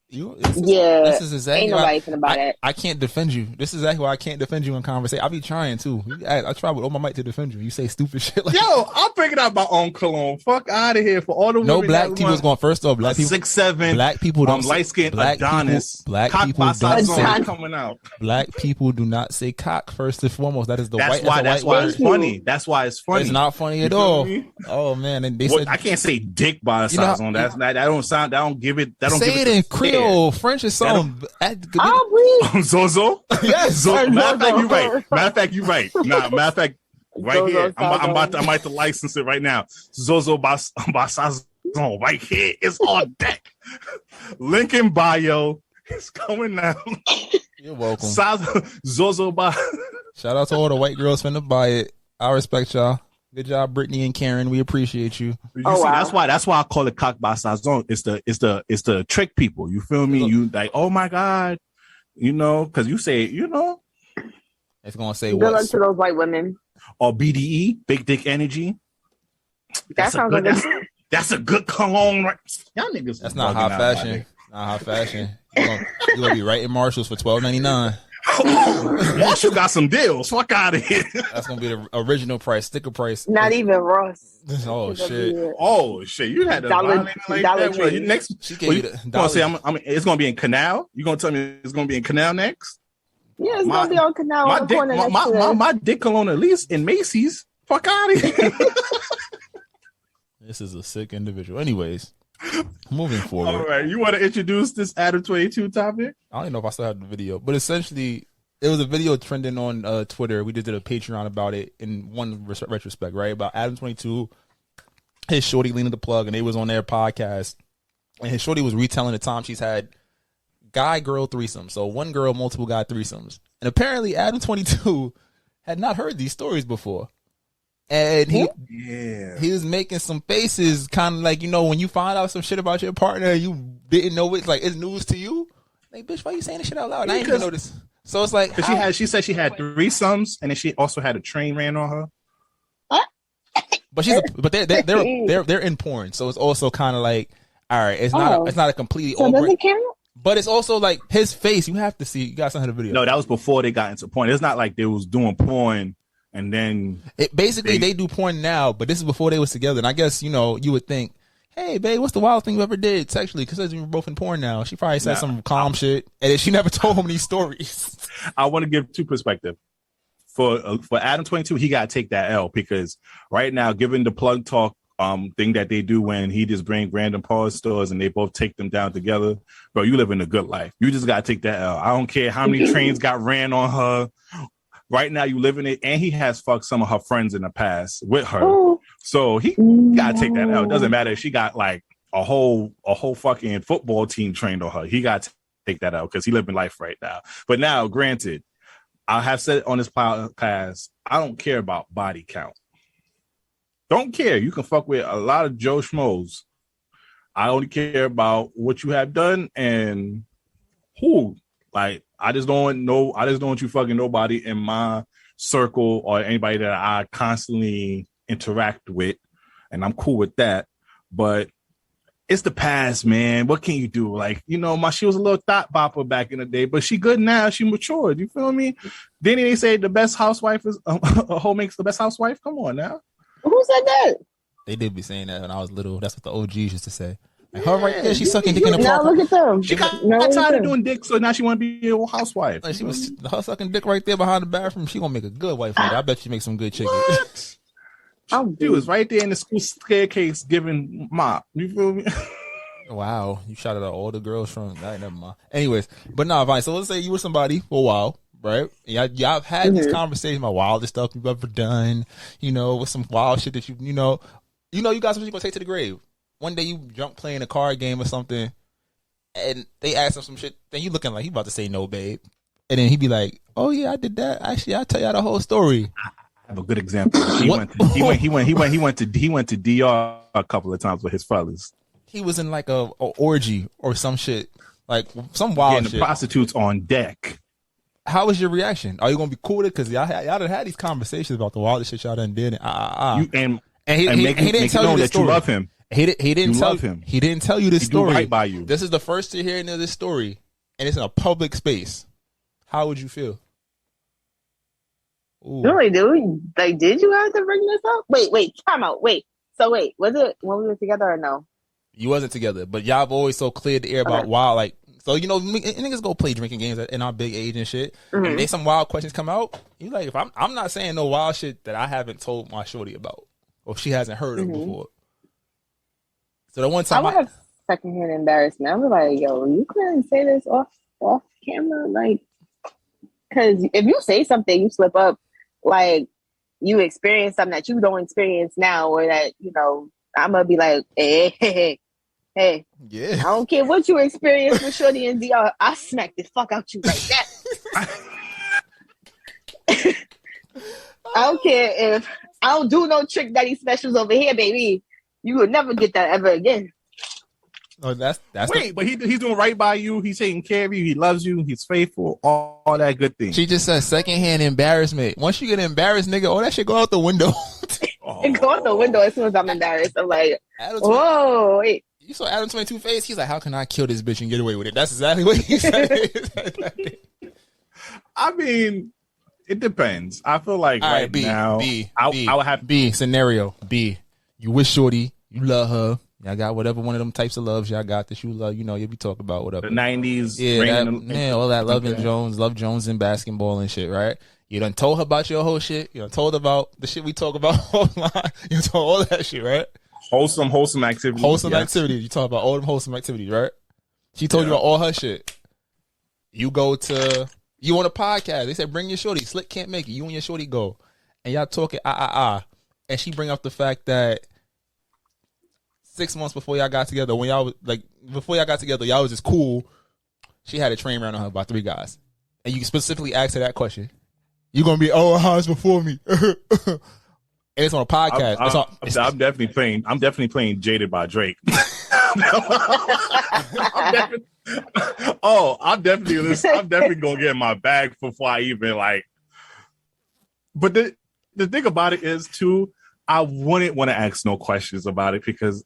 This is exactly ain't nobody finna buy that. I can't defend you. This is exactly why I can't defend you in conversation. I be trying too. I try with all my might to defend you. You say stupid shit like I'm picking out my own cologne. Fuck out of here for all the no women black people's going. First off, black people 6'7". Black people don't light skinned Adonis. Black people don't say coming out. Black people do not say cock first and foremost. That is the that's white. That's why it's funny. That's why it's funny. It's not funny at all. Oh man, and they said I can't say dick by a size on that. That don't sound. That don't give it. That don't say give it in Creole, French or something. Zozo. Yes. Matter of fact, you right. Matter of fact, right Zozo here. I'm about to license it right now. Zozo Basazon right here. It's on deck. Link in bio. It's coming now. You're welcome. Zozo Shout out to all the white girls finna buy it. I respect y'all. Good job, Brittany and Karen. We appreciate you. That's why I call it cock by sazon. It's the trick people. You feel me? You like, oh my God, because you say, it's gonna say good what? luck to those white women. Or BDE, big dick energy. That sounds like that's a good cologne, right? Y'all niggas. That's not high fashion. Not high fashion. You're gonna be right in Marshalls for $12.99. Marshall got some deals. Fuck out of here. That's gonna be the original price, sticker price. Not even Ross. Oh shit! Oh shit! You had to violate like that. Well, next, she gave you the dollar. Say it's gonna be in Canal. You gonna tell me it's gonna be in Canal next? Yeah, it's gonna be on Canal. My dick cologne at least in Macy's. Fuck out of here. This is a sick individual. Anyways, moving forward. All right, you want to introduce this Adam 22 topic? I don't even know if I still have the video, but essentially, it was a video trending on Twitter. We just did a Patreon about it in one retrospect, right? About Adam 22, his shorty leaning the plug, and they was on their podcast, and his shorty was retelling the time she's had guy-girl threesomes. So one girl, multiple guy threesomes. And apparently, Adam 22 had not heard these stories before. And he was making some faces, kind of like, when you find out some shit about your partner, you didn't know it's like it's news to you. Like, bitch, why you saying this shit out loud? I didn't even know this. So it's like, she said she had threesomes, and then she also had a train ran on her. But they're in porn, so it's also kind of like, all right, it's not a completely over. But it's also like his face. You have to see. You got something to video. No, that was before they got into porn. It's not like they was doing porn. And then they do porn now, but this is before they was together. And I guess, you would think, hey, babe, what's the wild thing you ever did sexually? Because we were both in porn now. She probably said some calm shit, and then she never told him these stories. I want to give two perspectives. For Adam 22, he got to take that L because right now, given the plug talk thing that they do when he just bring random pawn stores and they both take them down together, bro, you living a good life. You just got to take that L. I don't care how many trains got ran on her. Right now, you live in it, and he has fucked some of her friends in the past with her. So he gotta take that out. It doesn't matter if she got like a whole fucking football team trained on her. He got to take that out because he living life right now. But now, granted, I have said on this podcast, I don't care about body count. Don't care. You can fuck with a lot of Joe Schmoes. I only care about what you have done and who. Like, I just don't want you fucking nobody in my circle or anybody that I constantly interact with, and I'm cool with that. But it's the past, man. What can you do? Like, she was a little thought bopper back in the day, but she good now. She matured. You feel me? Then they say the best housewife is a hoe makes the best housewife. Come on now. Who said that? They did be saying that when I was little. That's what the OGs used to say. Like her right there, she's sucking dick in the park. Now look at them. She got tired of doing dick, so now she want to be a housewife. Like she was her sucking dick right there behind the bathroom. She gonna make a good wife. I bet she makes some good chicken. She was right there in the school staircase giving mop. You feel me? Wow, you shouted out all the girls from that. Never mind. Anyways, but no, fine. So let's say you were somebody for a while, right? Y'all had these conversations about wildest stuff you've ever done. With some wild shit that you got something you're gonna take to the grave. One day you jump playing a card game or something, and they ask him some shit. Then you looking like he about to say no, babe, and then he be like, "Oh yeah, I did that. Actually, I'll tell y'all the whole story." I have a good example. He went to DR a couple of times with his fellas. He was in like a orgy or some shit, like some wild shit. The prostitutes on deck. How was your reaction? Are you gonna be cool with it? Because y'all done had these conversations about the wildest shit y'all done did. And he didn't tell you the story. You love him. He didn't You tell love him. He didn't tell you this He do story. right by you. This is the first you're hearing of this story, and it's in a public space. How would you feel? Ooh. Really, dude? Like, did you have to bring this up? Wait, time out. So was it when we were together or no? You wasn't together, but y'all have always so cleared the air about why, like, so you know, niggas go play drinking games in our big age and shit, and they some wild questions come out. You like, if I'm not saying no wild shit that I haven't told my shorty about, or she hasn't heard of before. So the one time I would have secondhand embarrassment. I was like, yo, you couldn't say this off camera, like, because if you say something, you slip up, like you experience something that you don't experience now, or that, you know, I'm gonna be like, hey, yeah, I don't care what you experience with Shorty and DR, I smack the fuck out you like that. I don't care if I don't do no Trick Daddy specials over here, baby. You will never get that ever again. Oh, that's but he's doing right by you. He's taking care of you. He loves you. He's faithful. All that good thing. She just said secondhand embarrassment. Once you get embarrassed, nigga, all that shit go out the window. It go out the window as soon as I'm embarrassed. I'm like, whoa, wait. You saw Adam 22 face? He's like, how can I kill this bitch and get away with it? That's exactly what he said. I mean, it depends. I feel like all right now, I would have B scenario. B, you with Shorty, you love her. Y'all got whatever one of them types of loves y'all got that you love. You know, you'll be talking about whatever. The 90s. Yeah, all that Love Jones in basketball and shit, right? You done told her about your whole shit. You done told her about the shit we talk about online. You told all that shit, right? Wholesome activities. Activities. You talk about all them wholesome activities, right? She told you about all her shit. You on a podcast. They said, bring your shorty. Slick can't make it. You and your shorty go. And y'all talking, And she bring up the fact that 6 months before y'all got together, y'all was just cool. She had a train ran on her by 3 guys. And you specifically asked her that question. You gonna be, how's before me? And it's on a podcast. I'm definitely playing Jaded by Drake. I'm definitely gonna get in my bag before I even like. But the thing about it is too, I wouldn't want to ask no questions about it because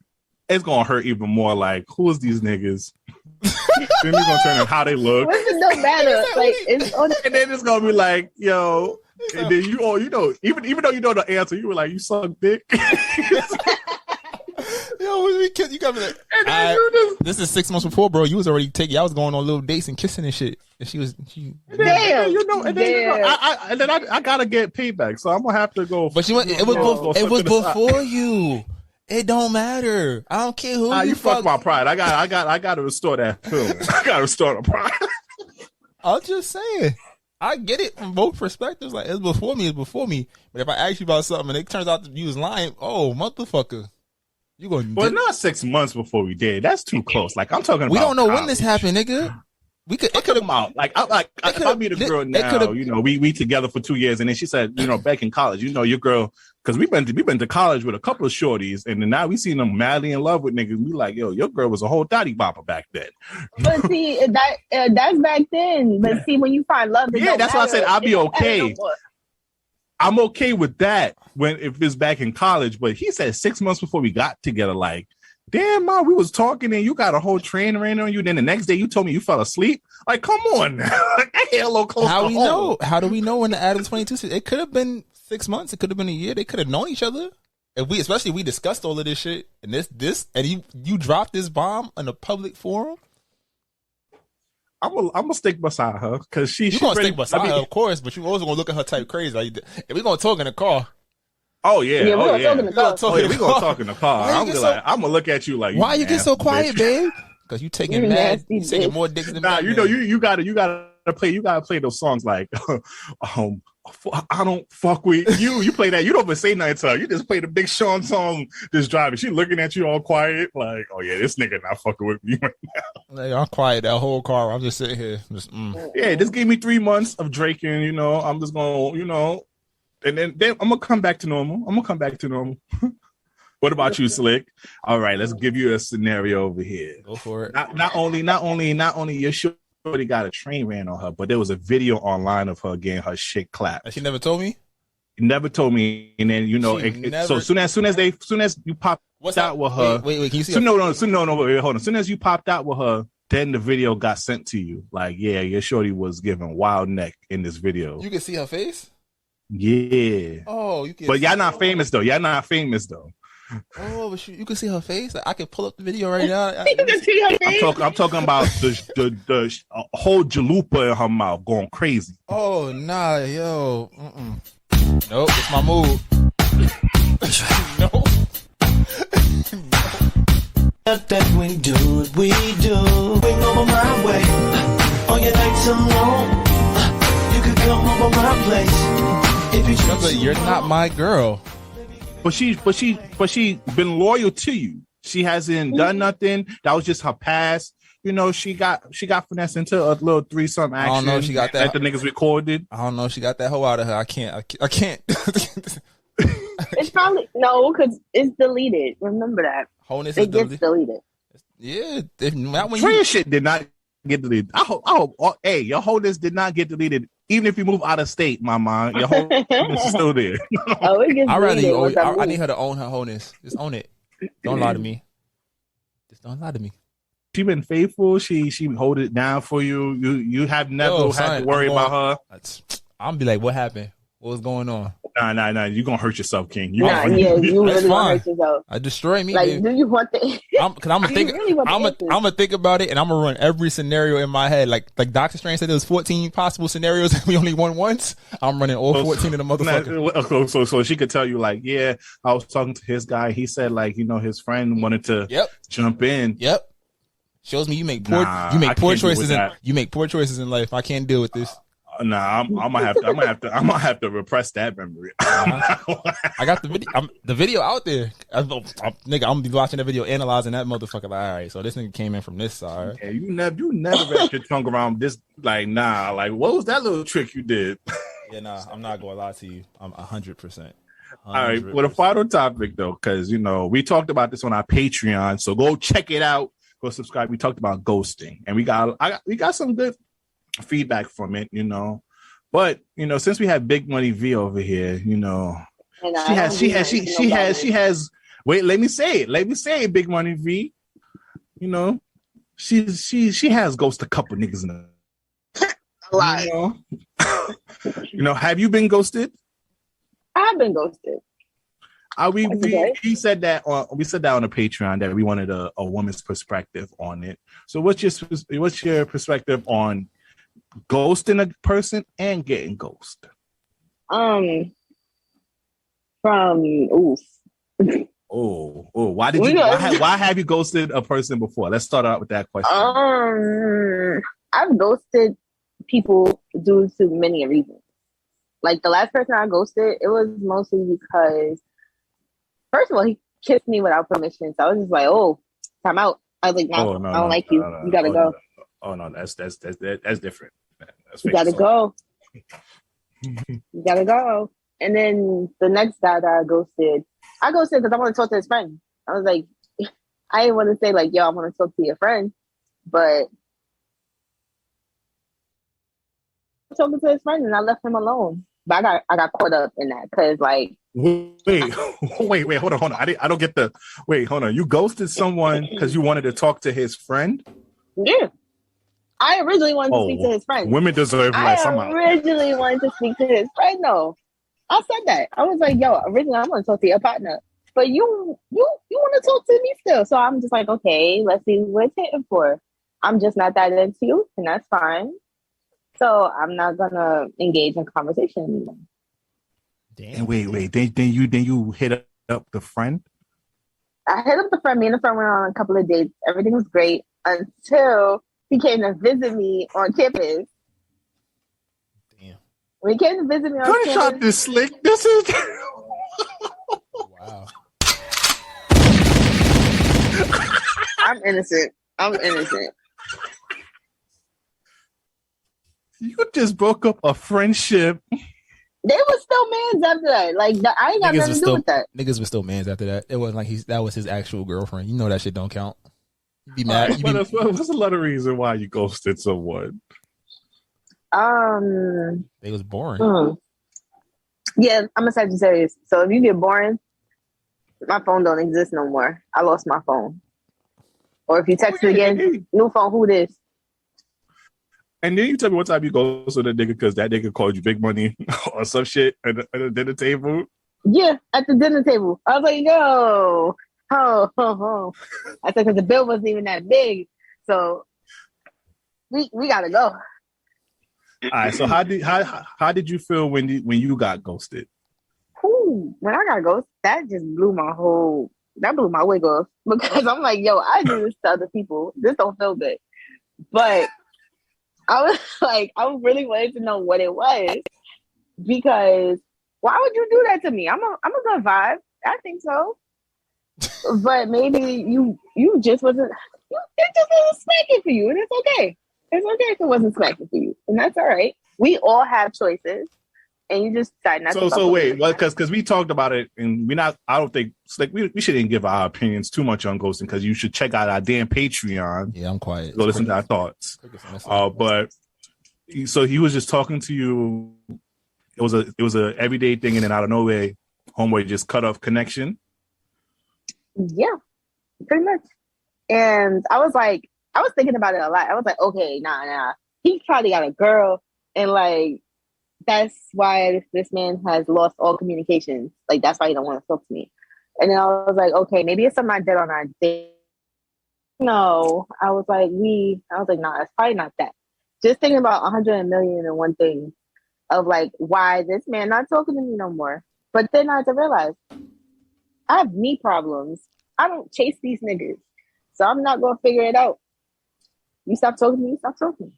it's gonna hurt even more. Like, who is these niggas? Then they're gonna turn on how they look. What does it no matter? Like, and then it's gonna be like, yo. And then you know, even though you know the answer, you were like, you suck dick. Yo, you got me like, this is 6 months before, bro. You was already I was going on little dates and kissing and shit. And she damn, I gotta get payback, so I'm gonna have to go. But it was before you. It don't matter. I don't care who you fuck my pride. I got to restore that film. I got to restore the pride. I'm just saying. I get it from both perspectives. Like, it's before me. But if I ask you about something and it turns out that you was lying, oh, motherfucker. You going But not 6 months before we did. That's too close. Like, I'm talking about we don't know college. when this happened, nigga. It could have out. If I meet a girl now, you know, we together for 2 years, and then she said, you know, back in college, you know, your girl, because we've been to college with a couple of shorties, and then now we seen them madly in love with niggas. We like, yo, your girl was a whole dotty bopper back then. But see, that's back then. But see, when you find love, that's why I said I'll be okay. I'm okay with that if it's back in college. But he said 6 months before we got together, like, damn, Mom, we was talking and you got a whole train ran on you. Then the next day you told me you fell asleep. Like, come on. Hello, close How we know? How do we know when the Adam 22? It could have been 6 months. It could have been a year. They could have known each other. Especially we discussed all of this shit and this, and you dropped this bomb in a public forum. I'm gonna stick beside her because you gonna stick beside her, of course, but you also gonna look at her type crazy. Like, if we gonna talk in the car. Oh yeah, we're gonna talk in the car. We gonna talk in the car. I'm gonna look at you like, why you get so quiet, babe? Because you taking more dicks than you know. You gotta play those songs like, I don't fuck with you. You play that. You don't even say nothing to her. You just play the Big Sean song. Just driving. She looking at you all quiet, like, oh yeah, this nigga not fucking with me right now. Like, I'm quiet that whole car. I'm just sitting here. Yeah, just give me 3 months of draking. You know, I'm just gonna, you know. And then I'm gonna come back to normal. What about you, Slick? All right, let's give you a scenario over here. Go for it. Not only your shorty got a train ran on her, but there was a video online of her getting her shit clapped. She never told me? never told me, and then so soon as you popped out with her, wait, can you see? No, wait, hold on. As soon as you popped out with her, then the video got sent to you. Like, yeah, your shorty was giving wild neck in this video. You can see her face. Yeah. Oh, you can. But y'all not famous though. Oh, but you can see her face. I can pull up the video right now. You can see her face. I'm talking about the whole jalupa in her mouth going crazy. Oh nah, yo. Nope, it's my move. Nope. That we do what we do. Bring over my way. On your nights alone, you could come over my place. If you choose, You're not my girl. But she been loyal to you. She hasn't done nothing. That was just her past. She got finesse into a little threesome action. I don't know if she got that. The niggas recorded. I don't know if she got that hoe out of her. I can't. It's probably no, because it's deleted. Remember that. Wholeness it gets deleted. Yeah, not when Trey shit did not get deleted. I hope. Hey, your wholeness did not get deleted. Even if you move out of state, mama, your wholeness is still there. It gets I'd rather deleted. I need her to own her wholeness. Just own it. Don't lie to me. Just don't lie to me. She been faithful. She hold it down for you. You have never had to worry about her. I'm be like, what happened? What was going on? Nah. You gonna hurt yourself, King. You really gonna hurt yourself. Destroy me. Like, baby. do you want the? I'm gonna think about it, and I'm gonna run every scenario in my head. Like Doctor Strange said, there was 14 possible scenarios, and we only won once. I'm running all 14 of the motherfuckers. So she could tell you, like, yeah, I was talking to his guy. He said, like, his friend wanted to jump in. Yep. Shows me you make poor choices in life. I can't deal with this. Nah, I'm gonna have to repress that memory. I got the video. The video out there. I'm gonna be watching the video, analyzing that motherfucker. Like, all right, so this nigga came in from this side. Yeah, you never wrapped your tongue around this. Like, nah, like, what was that little trick you did? Yeah, nah, I'm not gonna lie to you. I'm 100%. All right, well, the final topic though, because we talked about this on our Patreon, so go check it out. Go subscribe. We talked about ghosting, and we got some good feedback from it, but since we have Big Money V over here, she has wait, let me say it, Big Money V, she has ghosted a couple niggas in a lot. Have you been ghosted? I've been ghosted. We said that on the Patreon that we wanted a woman's perspective on it. So what's your perspective on ghosting a person and getting ghosted? Why have you ghosted a person before? Let's start out with that question. I've ghosted people due to many reasons. Like the last person I ghosted, it was mostly because, first of all, he kissed me without permission. So I was just like, "Oh, time out." I was like, "No, I don't like you. You gotta go." Oh no, that's different. You gotta go. You gotta go. And then the next guy that I ghosted because I want to talk to his friend. I was like, I didn't want to say like, "Yo, I want to talk to your friend," but talking to his friend, and I left him alone. But I got caught up in that because like. Wait, hold on. I don't get the. Wait, hold on. You ghosted someone because you wanted to talk to his friend? Yeah. I originally wanted to speak to his friend. Women deserve life somehow. I originally wanted to speak to his friend, though. I said that. I was like, yo, originally I want to talk to your partner. But you want to talk to me still. So I'm just like, okay, let's see what it's hitting for. I'm just not that into you, and that's fine. So I'm not going to engage in conversation anymore. Damn. Wait. Then you hit up the friend? I hit up the friend. Me and the friend went on a couple of dates. Everything was great until he came to visit me on campus. Damn. When he came to visit me on campus. Shot this slick. This is. Wow. I'm innocent. You just broke up a friendship. They were still mans after that. Like, I ain't got nothing to do with that. Niggas were still mans after that. It wasn't like that was his actual girlfriend. You know that shit don't count. You be mad. What's a lot of reason why you ghosted someone? They was boring. Yeah, I'm a Sagittarius. So if you get boring, my phone don't exist no more. I lost my phone. Or if you text me again, new phone, who this? And then you tell me what time you go to the nigga because that nigga called you big money or some shit at the dinner table. Yeah, at the dinner table. I was like, yo, ho. I said, because the bill wasn't even that big. So we gotta go. All right. So how did you feel when you got ghosted? Ooh, when I got ghosted, that just blew my wig off. Because I'm like, yo, I do this to other people. This don't feel good. But I was like, I really wanted to know what it was. Because why would you do that to me? I'm a good vibe. I think so. But maybe you just wasn't, it just wasn't smacking for you. And it's okay. It's okay if it wasn't smacking for you. And that's all right. We all have choices. And you just decide not to. So wait, well, because we talked about it, and I don't think Slick, we shouldn't give our opinions too much on ghosting, because you should check out our damn Patreon. Yeah, I'm quiet. Go listen to our thoughts. But so he was just talking to you. It was a everyday thing, and then out of nowhere, homeboy just cut off connection. Yeah, pretty much. And I was thinking about it a lot. I was like, okay, nah. He probably got a girl, and like, that's why this man has lost all communications. Like, that's why he don't want to talk to me. And then I was like, okay, maybe it's something I did on our date. No, I was like, nah, it's probably not that. Just thinking about 100,000,001 things of like, why this man not talking to me no more. But then I had to realize, I have knee problems. I don't chase these niggas. So I'm not going to figure it out. You stop talking to me, stop talking to me.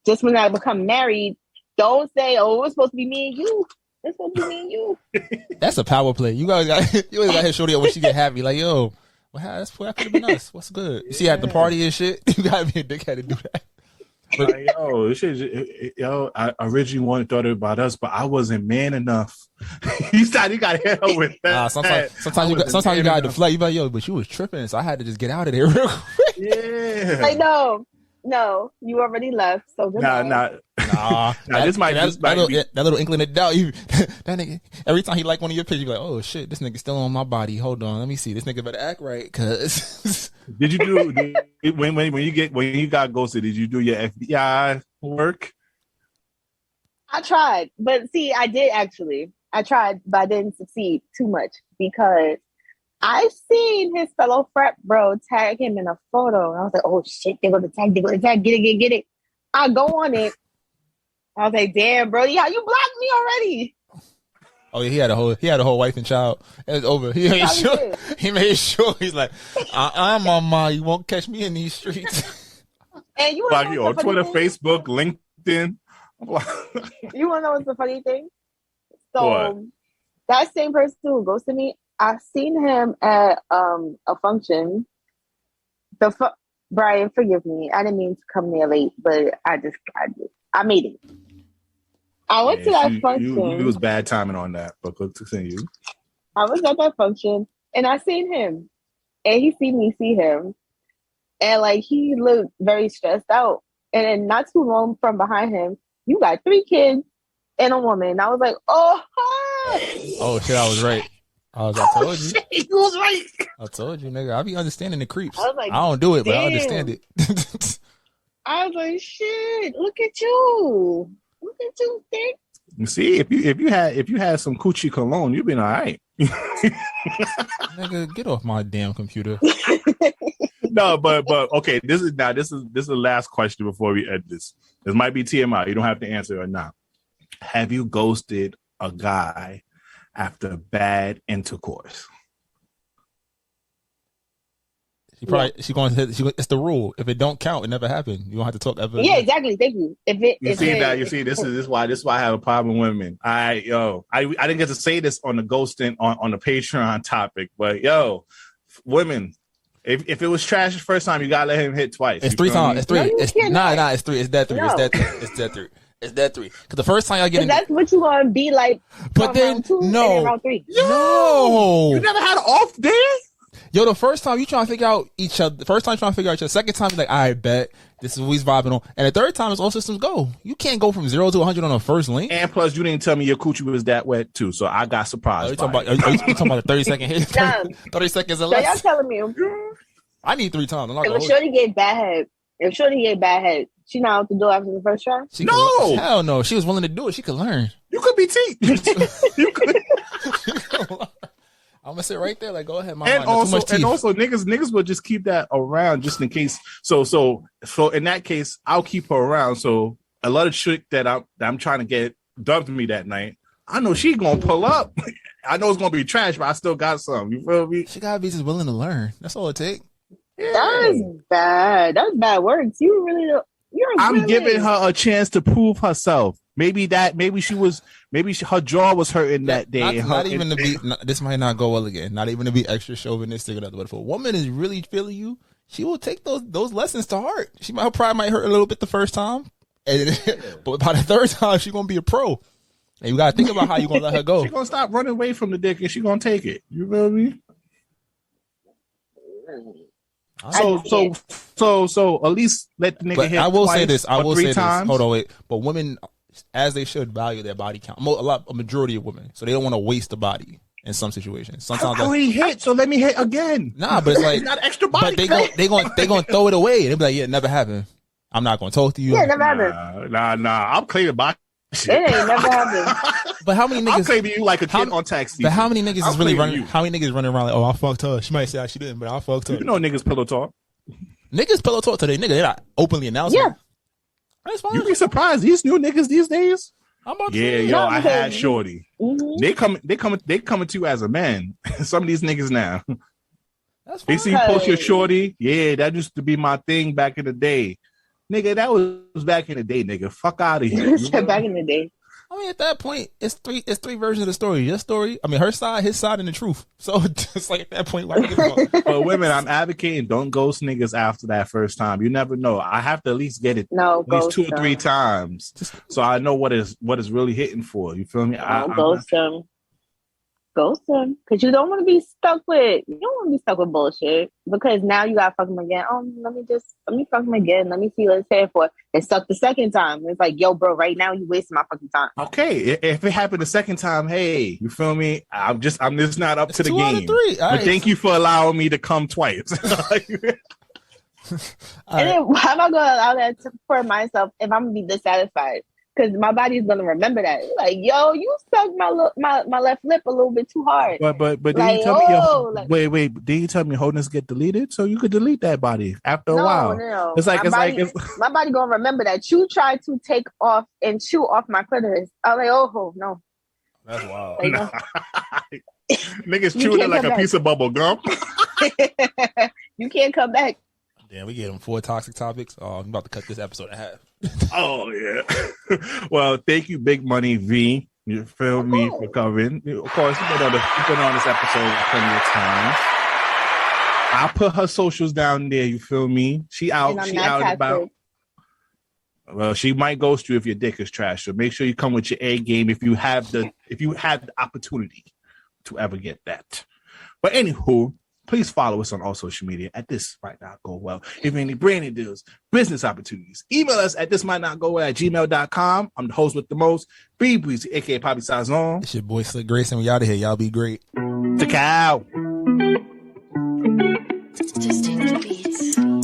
Just when I become married, don't say, oh, it was supposed to be me and you. It's supposed to be me and you. That's a power play. You always got hit shorty up when she get happy. Like, yo, that could have been us. What's good? You see at the party and shit? You got to be a dickhead to do that. But, I originally thought about us, but I wasn't man enough. He got hit up with that. Sometimes you got to deflect. You be like, yo, but you was tripping, so I had to just get out of there real quick. Yeah. Like, no, you already left. So this might that little inkling of doubt. That nigga, every time he like one of your pictures, you be like, oh shit, this nigga still on my body. Hold on, let me see. This nigga better act right, cause. Did you do when you got ghosted? Did you do your FBI work? I tried, but see, I did actually. I tried, but I didn't succeed too much because I seen his fellow frat bro tag him in a photo. And I was like, oh shit, they're gonna tag, get it. I go on it. I was like, damn, bro, how you blocked me already? Oh yeah, he had a whole wife and child. It's over. He made sure he's like, I'm mama, you won't catch me in these streets. And you like on Twitter, thing? Facebook, LinkedIn. You wanna know what's the funny thing? So what? That same person who ghosted me, I seen him at a function. Brian, forgive me. I didn't mean to come there late, but I made it. I went to that function. It was bad timing on that, but continue. I was at that function and I seen him, and he seen me see him, and like he looked very stressed out. And then not too long from behind him, you got 3 kids and a woman. And I was like, oh, hi. Oh shit, I was right. I told you. Shit, you was right. I told you, nigga. I be understanding the creeps. I was like, I don't do it, damn. but I understand it. I was like, shit, look at you. Look at you, Dick. You see, if you had some Coochie Cologne, you'd been all right. Nigga, get off my damn computer. No, but okay, this is the last question before we end this. This might be TMI. You don't have to answer or not. Have you ghosted a guy after bad intercourse? It's the rule. If it don't count, it never happened. You don't have to talk ever. Yeah, exactly. Thank you. You see, this is why I have a problem with women. I didn't get to say this on the ghosting on the Patreon topic, but women, if it was trash the first time, you gotta let him hit twice. It's 3 times. It's 3. No, it's three. It's that 3. No. It's that 3. It's that 3. Because the first time y'all get in, that's what you gonna be like. But then round 2 no, and then round 3. no, you never had an off day. Yo, the first time you trying to figure out each other, the first time you trying to figure out each other, second time you're like, I bet this is what he's vibing on. And the third time is all systems go. You can't go from 0 to 100 on the first link. And plus, you didn't tell me your coochie was that wet too, so I got surprised. You talking about the 30-second hit? 30 seconds or So less? y'all telling me I need 3 times. I'm not if gonna a shorty get bad head, she not out the door after the first try? No! Hell no. She was willing to do it. She could learn. You could be T. You could. I'm gonna sit right there, like, go ahead, mama. And also, niggas will just keep that around just in case. So in that case, I'll keep her around. So a lot of chick that I'm trying to get dumped me that night, I know she gonna pull up. I know it's gonna be trash, but I still got some. You feel me? She gotta be just willing to learn. That's all it takes. Yeah. That is bad. That's bad words. You really don't. I'm giving her a chance to prove herself. Maybe her jaw was hurting that day. This might not go well again. Not even to be extra chauvinistic or nothing. But if a woman is really feeling you, she will take those lessons to heart. Her pride might hurt a little bit the first time, but by the third time, she's gonna be a pro. And you gotta think about how you gonna let her go. She's gonna stop running away from the dick and she's gonna take it. You feel me? So at least let the nigga hit. I will say this. Hold on, wait. But women, as they should, value their body count. A majority of women, so they don't want to waste the body in some situations. Sometimes I already hit, so let me hit again. Nah, but it's like not extra body. But they gonna throw it away. They be like, yeah, it never happened. I'm not gonna talk to you. Yeah, it never happened. Nah. I'm cleaning my shit. It ain't never happened. But how many niggas? I'm claiming you like a kid on taxi. But how many niggas is really running? How many niggas running around like, oh, I fucked her. She might say she didn't, but I fucked her. You know, niggas pillow talk. Niggas pillow talk to their nigga. They're not openly announcing. Yeah, that's fine. You be surprised. These new niggas these days. I'm about to say, I had shorty. Mm-hmm. They coming to you as a man. Some of these niggas now. That's fine. They see you post your shorty. Yeah, that used to be my thing back in the day. Nigga, that was back in the day, nigga. Fuck out of here. Back in the day. I mean, at that point, it's three versions of the story. Your story, I mean, her side, his side, and the truth. So just like at that point, why give a fuck? But women, I'm advocating don't ghost niggas after that first time. You never know. I have to at least get it at least 2 or 3 times, so I know what is really hitting for. You feel me? Ghost them. Ghost them, because you don't want to be stuck with bullshit. Because now you gotta fuck him again. Oh, let me fuck him again. Let me see what it's here for. It sucked the second time. It's like, yo, bro, right now you wasting my fucking time. Okay, if it happened the second time, hey, you feel me? I'm just not up to the 2 game. out of 3. But thank you for allowing me to come twice. And then how am I gonna allow that for myself if I'm gonna be dissatisfied? Because my body's gonna remember that. Like, yo, you sucked my left lip a little bit too hard. But then you tell me, wait. Then you tell me wholeness get deleted, so you could delete that body after a while. No. It's like my body gonna remember that you tried to take off and chew off my clitoris. I'm like, oh no. That's wild. Like, no. Niggas chewing it like a piece of bubble gum. You can't come back. Damn, we gave them 4 toxic topics. Oh, I'm about to cut this episode in half. Oh yeah. Well, thank you, Big Money V. You feel me for covering. Of course, you've been on this episode plenty of times. I'll put her socials down there. You feel me? She out and about. Well, she might ghost you if your dick is trash. So make sure you come with your A game if you have the opportunity to ever get that. But anywho, please follow us on all social media at This Might Not Go Well. If any branding deals, business opportunities, email us at thismightnotgowell@gmail.com. I'm the host with the most, Breezy, aka Poppy Sazon. It's your boy Slick Grayson. We out of here. Y'all be great. The cow.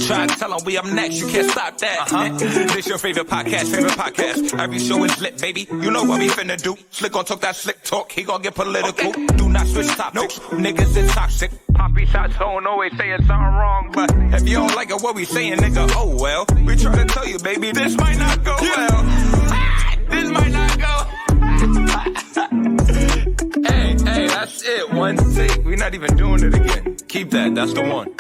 Try to tell them we up next, you can't stop that. This your favorite podcast. Every show is lit, baby. You know what we finna do. Slick gon' talk that slick talk, he gon' get political. Okay. Do not switch topics, niggas is toxic. Poppy shots don't always saying something wrong, but if you don't like it, what we saying, nigga, oh well. We try to tell you, baby, this might not go well. This might not go. Hey, that's it. One take. We're not even doing it again. Keep that. That's the one.